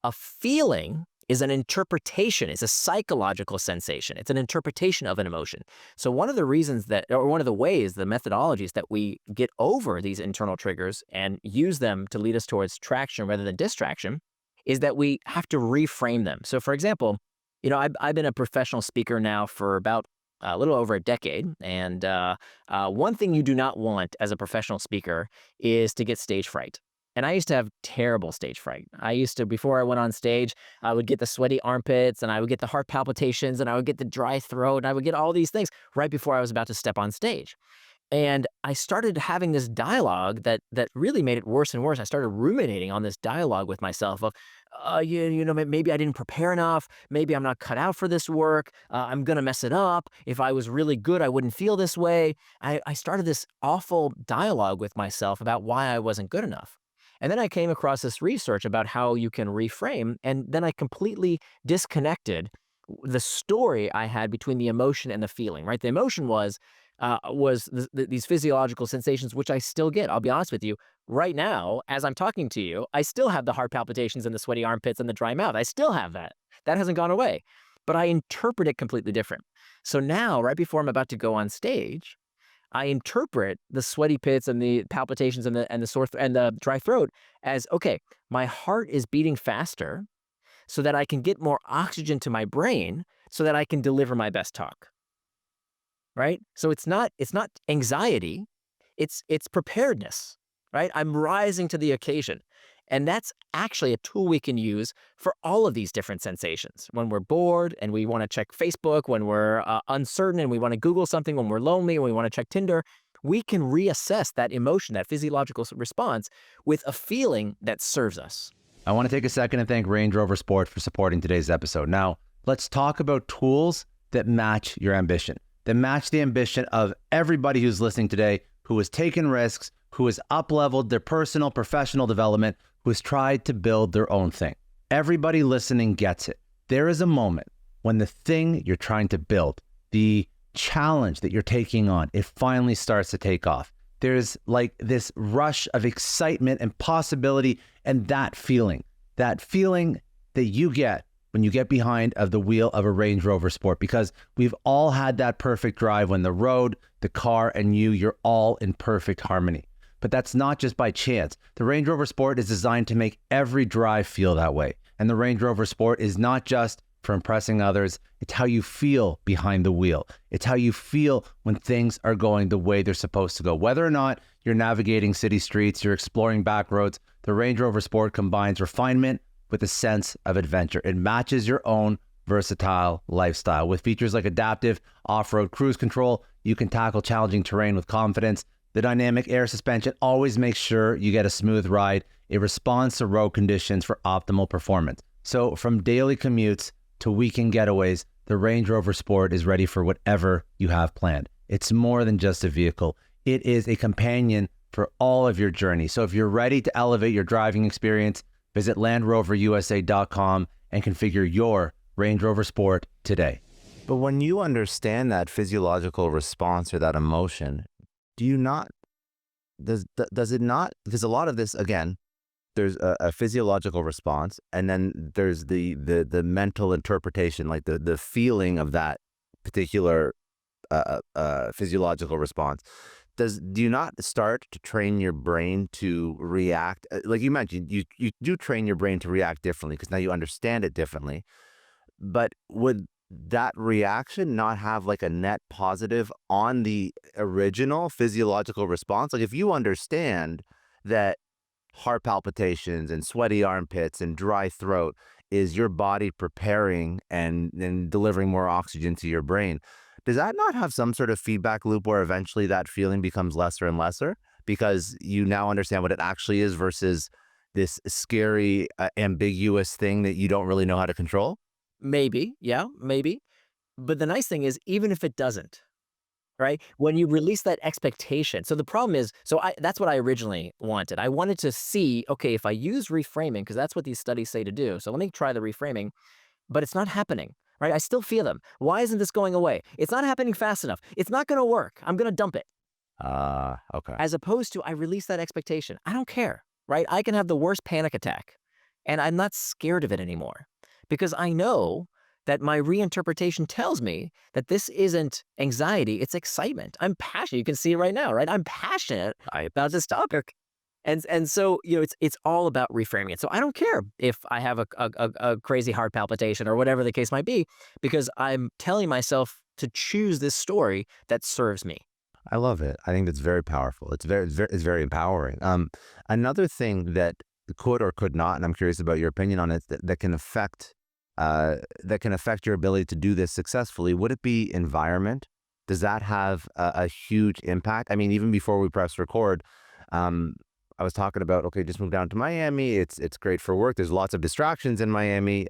A feeling is an interpretation. It's a psychological sensation. It's an interpretation of an emotion. So one of the reasons one of the ways, the methodologies that we get over these internal triggers and use them to lead us towards traction rather than distraction is that we have to reframe them. So for example, I've been a professional speaker now for about a little over a decade. And one thing you do not want as a professional speaker is to get stage fright. And I used to have terrible stage fright. Before I went on stage, I would get the sweaty armpits and I would get the heart palpitations and I would get the dry throat and I would get all these things right before I was about to step on stage. And I started having this dialogue that really made it worse and worse. I started ruminating on this dialogue with myself of, maybe I didn't prepare enough. Maybe I'm not cut out for this work. I'm going to mess it up. If I was really good, I wouldn't feel this way. I started this awful dialogue with myself about why I wasn't good enough. And then I came across this research about how you can reframe, and then I completely disconnected the story I had between the emotion and the feeling, right? The emotion was these physiological sensations, which I still get. I'll be honest with you. Right now, as I'm talking to you, I still have the heart palpitations and the sweaty armpits and the dry mouth. I still have that. That hasn't gone away. But I interpret it completely different. So now, right before I'm about to go on stage, I interpret the sweaty pits and the palpitations and the sore and the dry throat as, okay, my heart is beating faster so that I can get more oxygen to my brain so that I can deliver my best talk. Right? So it's not anxiety, it's preparedness, right? I'm rising to the occasion. And that's actually a tool we can use for all of these different sensations. When we're bored and we want to check Facebook, when we're uncertain and we want to Google something, when we're lonely and we want to check Tinder, we can reassess that emotion, that physiological response with a feeling that serves us. I want to take a second and thank Range Rover Sport for supporting today's episode. Now, let's talk about tools that match your ambition, that match the ambition of everybody who's listening today, who has taken risks, who has up-leveled their personal, professional development, who has tried to build their own thing. Everybody listening gets it. There is a moment when the thing you're trying to build, the challenge that you're taking on, it finally starts to take off. There's like this rush of excitement and possibility, and that feeling that you get when you get behind of the wheel of a Range Rover Sport, because we've all had that perfect drive when the road, the car, and you're all in perfect harmony. But that's not just by chance. The Range Rover Sport is designed to make every drive feel that way. And the Range Rover Sport is not just for impressing others. It's how you feel behind the wheel. It's how you feel when things are going the way they're supposed to go. Whether or not you're navigating city streets, you're exploring back roads, the Range Rover Sport combines refinement with a sense of adventure. It matches your own versatile lifestyle. With features like adaptive off-road cruise control, you can tackle challenging terrain with confidence. The dynamic air suspension always makes sure you get a smooth ride. It responds to road conditions for optimal performance. So from daily commutes to weekend getaways, the Range Rover Sport is ready for whatever you have planned. It's more than just a vehicle. It is a companion for all of your journey. So if you're ready to elevate your driving experience, visit LandRoverUSA.com and configure your Range Rover Sport today. But when you understand that physiological response or that emotion, does it not, because a lot of this, again, there's a physiological response, and then there's the mental interpretation, like the feeling of that particular physiological response. Do you not start to train your brain to react? Like you mentioned, you do train your brain to react differently because now you understand it differently. But would that reaction not have like a net positive on the original physiological response? Like if you understand that heart palpitations and sweaty armpits and dry throat is your body preparing and delivering more oxygen to your brain, does that not have some sort of feedback loop where eventually that feeling becomes lesser and lesser because you now understand what it actually is versus this scary, ambiguous thing that you don't really know how to control? Maybe, yeah, maybe. But the nice thing is, even if it doesn't, right? When you release that expectation. So the problem is, that's what I originally wanted. I wanted to see, okay, if I use reframing, because that's what these studies say to do. So let me try the reframing, but it's not happening, right? I still feel them. Why isn't this going away? It's not happening fast enough. It's not going to work. I'm going to dump it. Okay. As opposed to I release that expectation. I don't care, right? I can have the worst panic attack and I'm not scared of it anymore because I know that my reinterpretation tells me that this isn't anxiety, it's excitement. I'm passionate. You can see it right now, right? I'm passionate about this topic. And so, it's all about reframing it. So I don't care if I have a crazy heart palpitation or whatever the case might be, because I'm telling myself to choose this story that serves me. I love it. I think that's very powerful. It's very empowering. Another thing that could or could not, and I'm curious about your opinion on it, that can affect your ability to do this successfully. Would it be environment? Does that have a huge impact? I mean, even before we press record, I was talking about, okay, just move down to Miami. It's great for work. There's lots of distractions in Miami.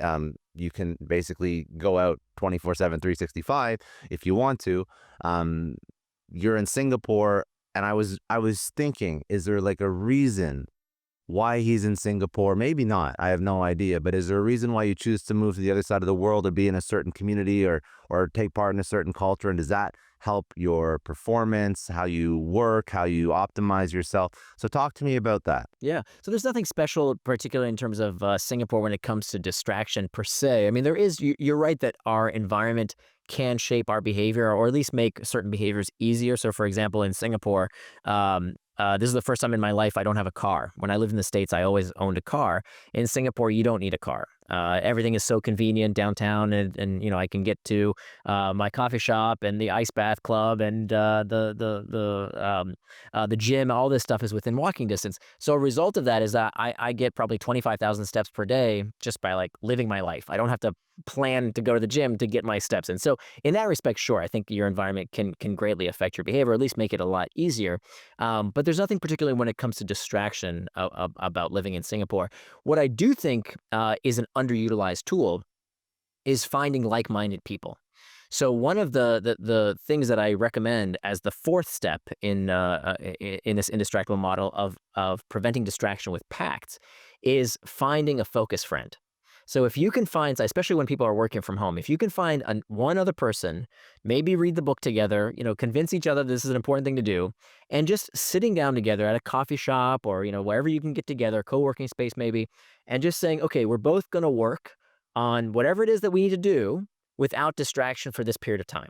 You can basically go out 24/7, 365 if you want to. You're in Singapore, and I was thinking, is there like a reason why he's in Singapore? Maybe not. I have no idea. But is there a reason why you choose to move to the other side of the world or be in a certain community or take part in a certain culture? And does that help your performance, how you work, how you optimize yourself? So talk to me about that. Yeah. So there's nothing special, particularly in terms of Singapore when it comes to distraction per se. I mean, there is, you're right that our environment can shape our behavior or at least make certain behaviors easier. So, for example, in Singapore, this is the first time in my life I don't have a car. When I lived in the States, I always owned a car. In Singapore, you don't need a car. Everything is so convenient downtown, and I can get to my coffee shop and the ice bath club and the gym. All this stuff is within walking distance. So a result of that is that I get probably 25,000 steps per day just by like living my life. I don't have to plan to go to the gym to get my steps in. So in that respect, sure, I think your environment can greatly affect your behavior, or at least make it a lot easier. But there's nothing particularly when it comes to distraction about living in Singapore. What I do think is an underutilized tool is finding like-minded people. So one of the things that I recommend as the fourth step in this Indistractable model of preventing distraction with pacts is finding a focus friend. So if you can find, especially when people are working from home, if you can find one other person, maybe read the book together, convince each other this is an important thing to do, and just sitting down together at a coffee shop or, wherever you can get together, co-working space maybe, and just saying, okay, we're both going to work on whatever it is that we need to do without distraction for this period of time.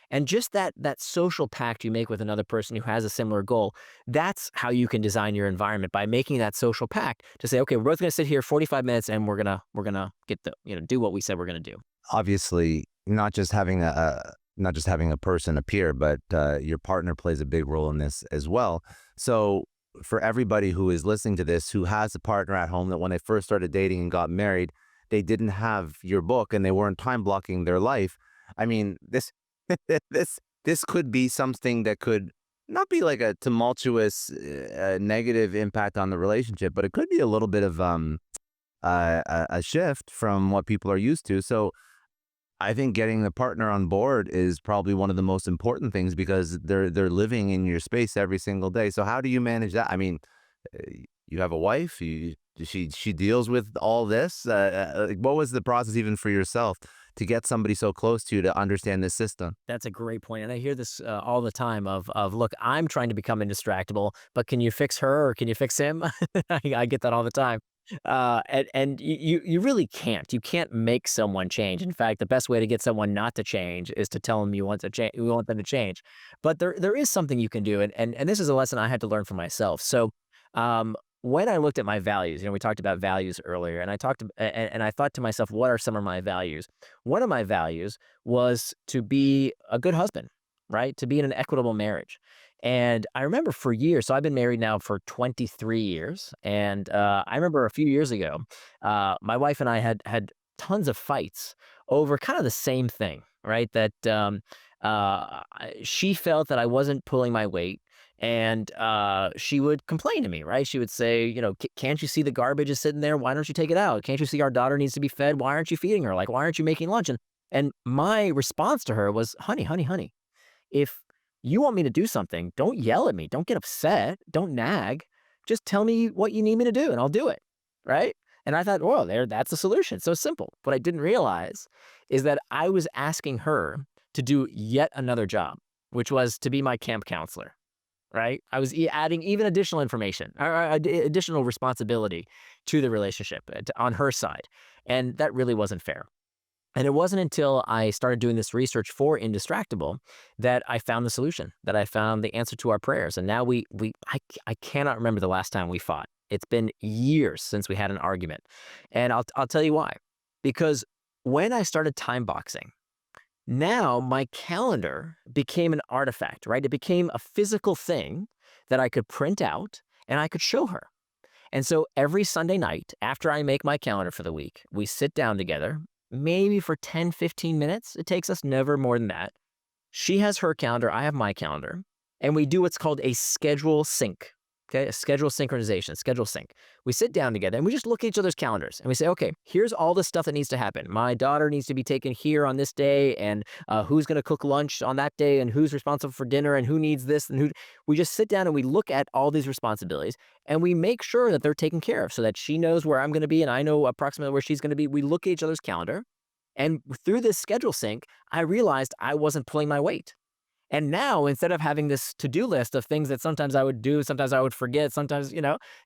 And just that social pact you make with another person who has a similar goal, that's how you can design your environment, by making that social pact to say, okay, we're both going to sit here 45 minutes and we're going to get do what we said we're going to do. Obviously, not just having a person appear, but your partner plays a big role in this as well. So for everybody who is listening to this, who has a partner at home, that when they first started dating and got married, they didn't have your book and they weren't time blocking their life. I mean, this this could be something that could not be like a tumultuous negative impact on the relationship, but it could be a little bit of a shift from what people are used to. So I think getting the partner on board is probably one of the most important things, because they're living in your space every single day. So how do you manage that? I mean, you have a wife. She deals with all this. Like, what was the process even for yourself to get somebody so close to you to understand this system? That's a great point. And I hear this all the time of, look, I'm trying to become indistractable, but can you fix her or can you fix him? I get that all the time. And you really can't. You can't make someone change. In fact, the best way to get someone not to change is to tell them you want to change. You want them to change. But there is something you can do, and this is a lesson I had to learn for myself. So, when I looked at my values, we talked about values earlier, and I thought to myself, what are some of my values? One of my values was to be a good husband, right? To be in an equitable marriage. And I remember for years, so I've been married now for 23 years. And I remember a few years ago, my wife and I had tons of fights over kind of the same thing, right? That she felt that I wasn't pulling my weight. And she would complain to me, right? She would say, can't you see the garbage is sitting there? Why don't you take it out? Can't you see our daughter needs to be fed? Why aren't you feeding her? Like, why aren't you making lunch? And my response to her was, honey, if you want me to do something, don't yell at me. Don't get upset. Don't nag. Just tell me what you need me to do and I'll do it. Right. And I thought, well, that's the solution. So simple. What I didn't realize is that I was asking her to do yet another job, which was to be my camp counselor. Right. I was adding even additional information or additional responsibility to the relationship on her side. And that really wasn't fair. And it wasn't until I started doing this research for Indistractable that I found the solution, that I found the answer to our prayers. And now I cannot remember the last time we fought. It's been years since we had an argument. And I'll tell you why. Because when I started time boxing, now my calendar became an artifact, right? It became a physical thing that I could print out and I could show her. And so every Sunday night after I make my calendar for the week, we sit down together, maybe for 10, 15 minutes. It takes us never more than that. She has her calendar, I have my calendar, and we do what's called a schedule sync. Okay, a schedule synchronization, schedule sync. We sit down together and we just look at each other's calendars and we say, okay, here's all the stuff that needs to happen. My daughter needs to be taken here on this day, and who's going to cook lunch on that day, and who's responsible for dinner, and who needs this, and who. We just sit down and we look at all these responsibilities and we make sure that they're taken care of so that she knows where I'm going to be and I know approximately where she's going to be. We look at each other's calendar, and through this schedule sync, I realized I wasn't pulling my weight. And now, instead of having this to-do list of things that sometimes I would do, sometimes I would forget, sometimes,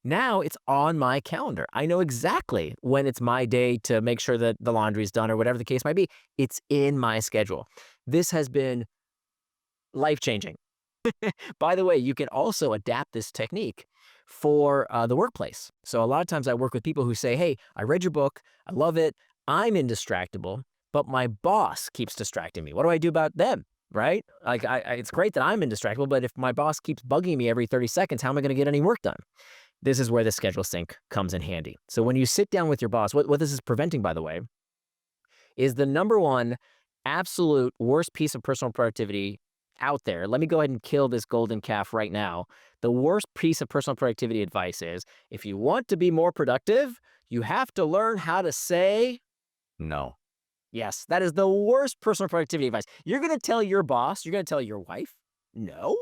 now it's on my calendar. I know exactly when it's my day to make sure that the laundry's done or whatever the case might be. It's in my schedule. This has been life-changing. By the way, you can also adapt this technique for the workplace. So a lot of times I work with people who say, hey, I read your book, I love it, I'm indistractable, but my boss keeps distracting me. What do I do about them? Right? Like, it's great that I'm indistractable, but if my boss keeps bugging me every 30 seconds, how am I going to get any work done? This is where the schedule sync comes in handy. So when you sit down with your boss, what this is preventing, by the way, is the number one absolute worst piece of personal productivity out there. Let me go ahead and kill this golden calf right now. The worst piece of personal productivity advice is, if you want to be more productive, you have to learn how to say No. yes. That is the worst personal productivity advice. You're going to tell your boss, you're going to tell your wife, no?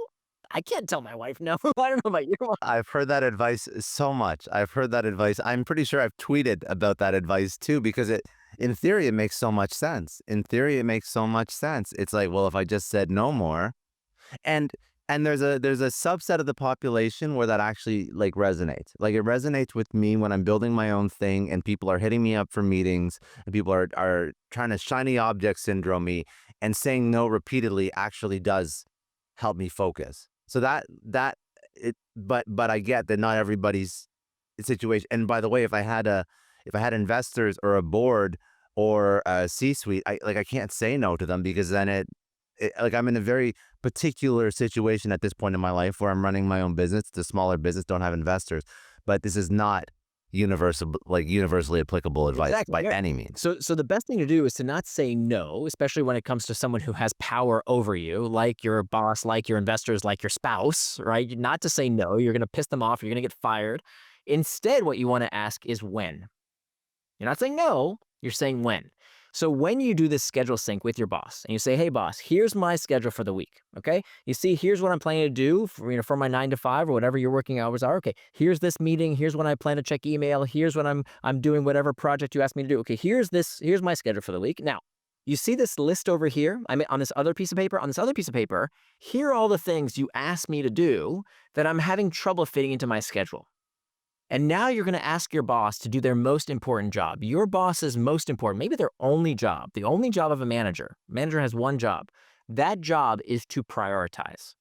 I can't tell my wife no. I don't know about your wife. I've heard that advice so much. I've heard that advice. I'm pretty sure I've tweeted about that advice too, because in theory, it makes so much sense. In theory, it makes so much sense. It's like, well, if I just said no more, and there's a subset of the population where that actually like resonates. Like, it resonates with me when I'm building my own thing and people are hitting me up for meetings and people are trying to shiny object syndrome me, and saying no repeatedly actually does help me focus. So but I get that not everybody's situation. And by the way, if I had investors or a board or a C-suite, I can't say no to them, because then like, I'm in a very particular situation at this point in my life where I'm running my own business. It's a smaller business, don't have investors, but this is not universally applicable advice by any means. So the best thing to do is to not say no, especially when it comes to someone who has power over you, like your boss, like your investors, like your spouse, right? Not to say no. You're going to piss them off. You're going to get fired. Instead, what you want to ask is when. You're not saying no. You're saying when. So when you do this schedule sync with your boss and you say, hey, boss, here's my schedule for the week. Okay. You see, here's what I'm planning to do for my 9 to 5 or whatever your working hours are. Okay. Here's this meeting. Here's when I plan to check email. Here's when I'm doing whatever project you asked me to do. Okay. Here's my schedule for the week. Now, you see this list over here? I mean, on this other piece of paper, here are all the things you asked me to do that I'm having trouble fitting into my schedule. And now you're going to ask your boss to do their most important job. Your boss's most important, maybe their only job, the only job of a manager. Manager has one job. That job is to prioritize.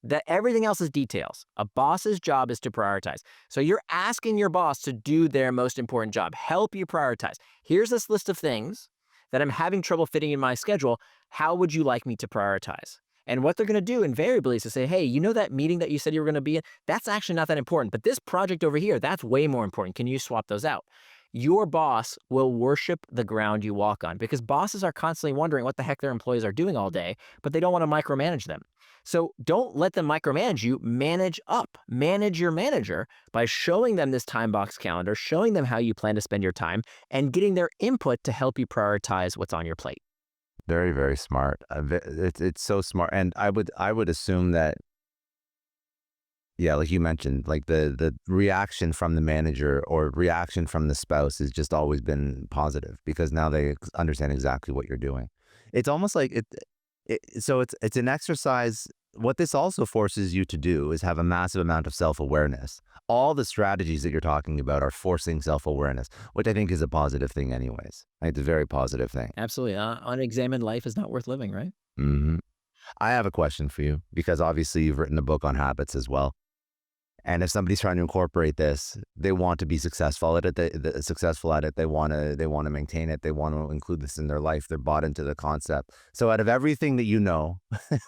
That everything else is details. A boss's job is to prioritize. So you're asking your boss to do their most important job, help you prioritize. Here's this list of things that I'm having trouble fitting in my schedule. How would you like me to prioritize? And what they're going to do invariably is to say, hey, you know that meeting that you said you were going to be in? That's actually not that important. But this project over here, that's way more important. Can you swap those out? Your boss will worship the ground you walk on, because bosses are constantly wondering what the heck their employees are doing all day, but they don't want to micromanage them. So don't let them micromanage you. Manage up. Manage your manager by showing them this time box calendar, showing them how you plan to spend your time, and getting their input to help you prioritize what's on your plate. Very, very smart. It's so smart. And I would assume that, yeah, like you mentioned, like the reaction from the manager or reaction from the spouse has just always been positive because now they understand exactly what you're doing. It's almost like so it's an exercise. What this also forces you to do is have a massive amount of self-awareness. All the strategies that you're talking about are forcing self-awareness, which I think is a positive thing anyways. Like, it's a very positive thing. Absolutely. Unexamined life is not worth living, right? hmm I have a question for you because obviously you've written a book on habits as well. And if somebody's trying to incorporate this, they want to be successful at it. Successful at it. They want to maintain it. They want to include this in their life. They're bought into the concept. So out of everything that you know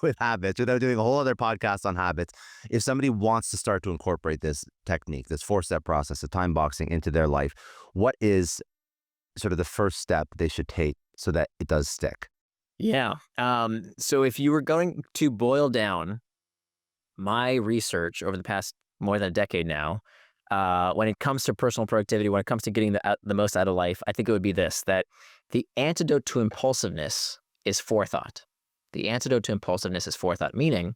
with habits, without doing a whole other podcast on habits, if somebody wants to start to incorporate this technique, this 4-step process of time boxing into their life, what is sort of the first step they should take so that it does stick? Yeah. So if you were going to boil down my research over the past more than a decade now, when it comes to personal productivity, when it comes to getting the most out of life, I think it would be this, that the antidote to impulsiveness is forethought. The antidote to impulsiveness is forethought, meaning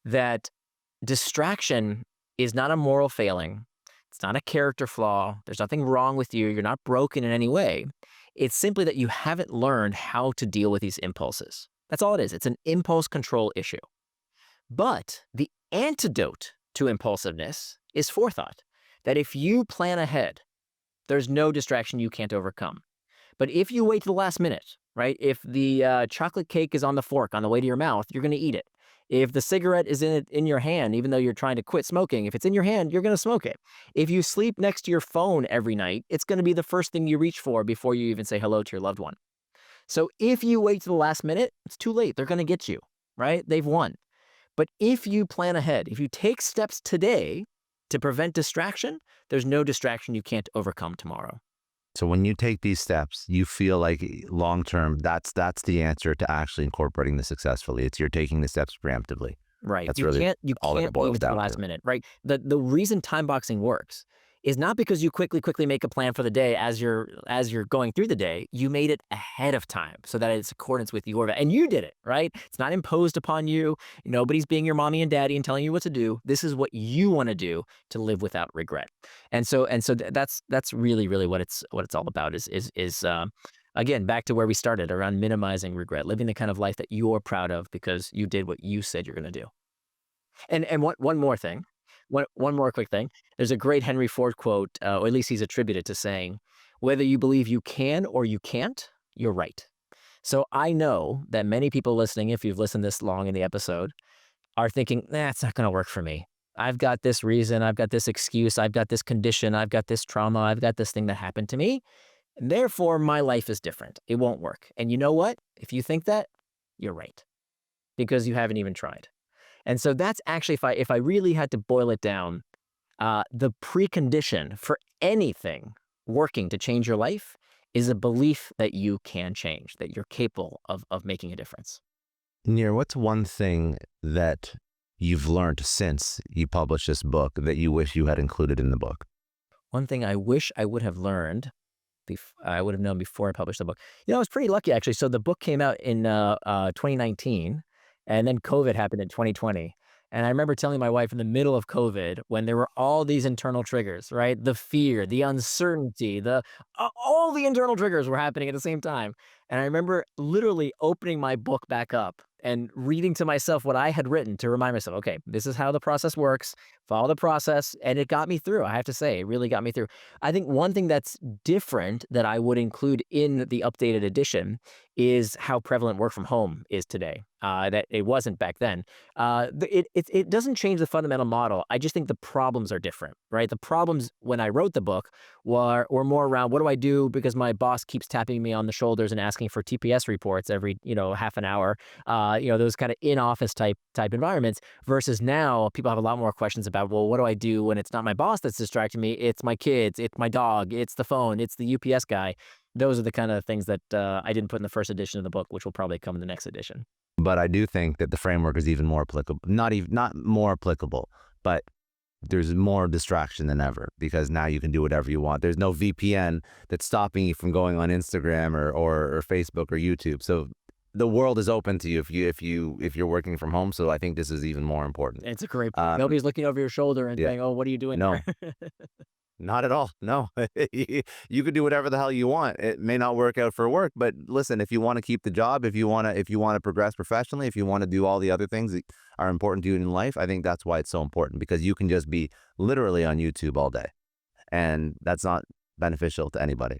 that distraction is not a moral failing. It's not a character flaw. There's nothing wrong with you. You're not broken in any way. It's simply that you haven't learned how to deal with these impulses. That's all it is. It's an impulse control issue. But the antidote to impulsiveness is forethought, that if you plan ahead, there's no distraction you can't overcome. But if you wait to the last minute, right? If the chocolate cake is on the fork on the way to your mouth, you're going to eat it. If the cigarette is in your hand, even though you're trying to quit smoking, if it's in your hand, you're going to smoke it. If you sleep next to your phone every night, it's going to be the first thing you reach for before you even say hello to your loved one. So if you wait to the last minute, it's too late. They're going to get you, right? They've won. But if you plan ahead, if you take steps today to prevent distraction, there's no distraction you can't overcome tomorrow. So when you take these steps, you feel like long term, that's the answer to actually incorporating this successfully. It's you're taking the steps preemptively. Right. That's You really can't all that it leave boils it to the down last to. minute, right? The reason time boxing works is not because you quickly make a plan for the day as you're going through the day. You made it ahead of time so that it's accordance with and you did it, right? It's not imposed upon you. Nobody's being your mommy and daddy and telling you what to do. This is what you want to do to live without regret. And so that's really what it's all about is again, back to where we started around minimizing regret, living the kind of life that you're proud of because you did what you said you're going to do. And one more thing, one more quick thing. There's a great Henry Ford quote, or at least he's attributed to saying, "Whether you believe you can or you can't, you're right." So I know that many people listening, if you've listened this long in the episode, are thinking, "Nah, it's not going to work for me. I've got this reason, I've got this excuse, I've got this condition, I've got this trauma, I've got this thing that happened to me. And therefore, my life is different. It won't work." And you know what? If you think that, you're right, because you haven't even tried. And so that's actually, if I really had to boil it down, the precondition for anything working to change your life is a belief that you can change, that you're capable of making a difference. Nir, what's one thing that you've learned since you published this book that you wish you had included in the book? One thing I wish I would have learned, I would have known before I published the book. I was pretty lucky, actually. So the book came out in 2019, and then COVID happened in 2020. And I remember telling my wife in the middle of COVID, when there were all these internal triggers, right? The fear, the uncertainty, all the internal triggers were happening at the same time. And I remember literally opening my book back up and reading to myself what I had written to remind myself, okay, this is how the process works, follow the process. And it got me through. I have to say, it really got me through. I think one thing that's different that I would include in the updated edition is how prevalent work from home is today. That it wasn't back then. It doesn't change the fundamental model. I just think the problems are different, right? The problems when I wrote the book were more around, what do I do because my boss keeps tapping me on the shoulders and asking for TPS reports every half an hour. Those kind of in-office type environments. Versus now, people have a lot more questions about, well, what do I do when it's not my boss that's distracting me? It's my kids, it's my dog, it's the phone, it's the UPS guy. those are the kind of things that I didn't put in the first edition of the book, which will probably come in the next edition. But I do think that the framework is even more applicable. Not more applicable, but there's more distraction than ever because now you can do whatever you want. There's no VPN that's stopping you from going on Instagram or Facebook or YouTube. So the world is open to you if you're working from home. So I think this is even more important. It's a great point. Nobody's looking over your shoulder and yeah. saying, "Oh, what are you doing No. there?" Not at all. No, you could do whatever the hell you want. It may not work out for work, but listen, if you want to keep the job, if you want to progress professionally, if you want to do all the other things that are important to you in life, I think that's why it's so important because you can just be literally on YouTube all day, and that's not beneficial to anybody.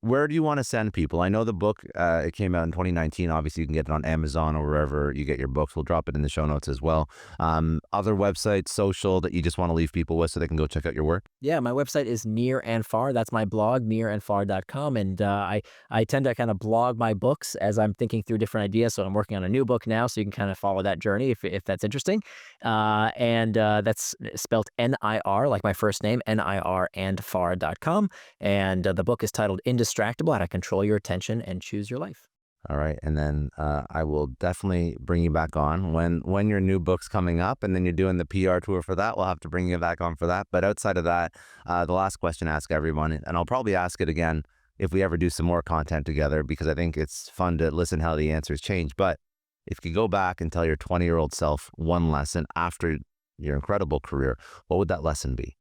Where do you want to send people? I know the book, it came out in 2019. Obviously, you can get it on Amazon or wherever you get your books. We'll drop it in the show notes as well. Other websites, social that you just want to leave people with so they can go check out your work? Yeah, my website is Nir and Far. That's my blog, nirandfar.com. And I tend to kind of blog my books as I'm thinking through different ideas. So I'm working on a new book now, so you can kind of follow that journey if that's interesting. And that's spelled Nir, like my first name, Nir and Far.com. And the book is titled Indistractable, How to Control Your Attention and Choose Your Life. All right. And then I will definitely bring you back on when your new book's coming up and then you're doing the PR tour for that. We'll have to bring you back on for that. But outside of that, the last question I ask everyone, and I'll probably ask it again if we ever do some more content together, because I think it's fun to listen how the answers change. But if you go back and tell your 20-year-old self one lesson after your incredible career, what would that lesson be?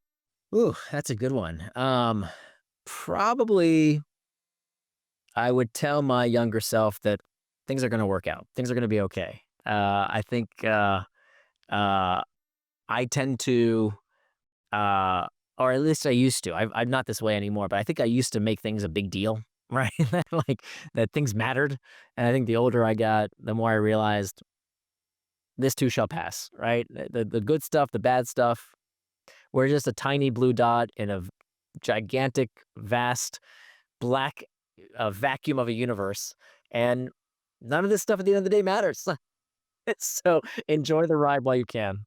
Ooh, that's a good one. Probably I would tell my younger self that things are going to work out. Things are going to be okay. I think I tend to, or at least I used to. I'm not this way anymore, but I think I used to make things a big deal, right? Like that things mattered. And I think the older I got, the more I realized this too shall pass, right? The good stuff, the bad stuff. We're just a tiny blue dot in a gigantic, vast, black vacuum of a universe, and none of this stuff at the end of the day matters. So enjoy the ride while you can.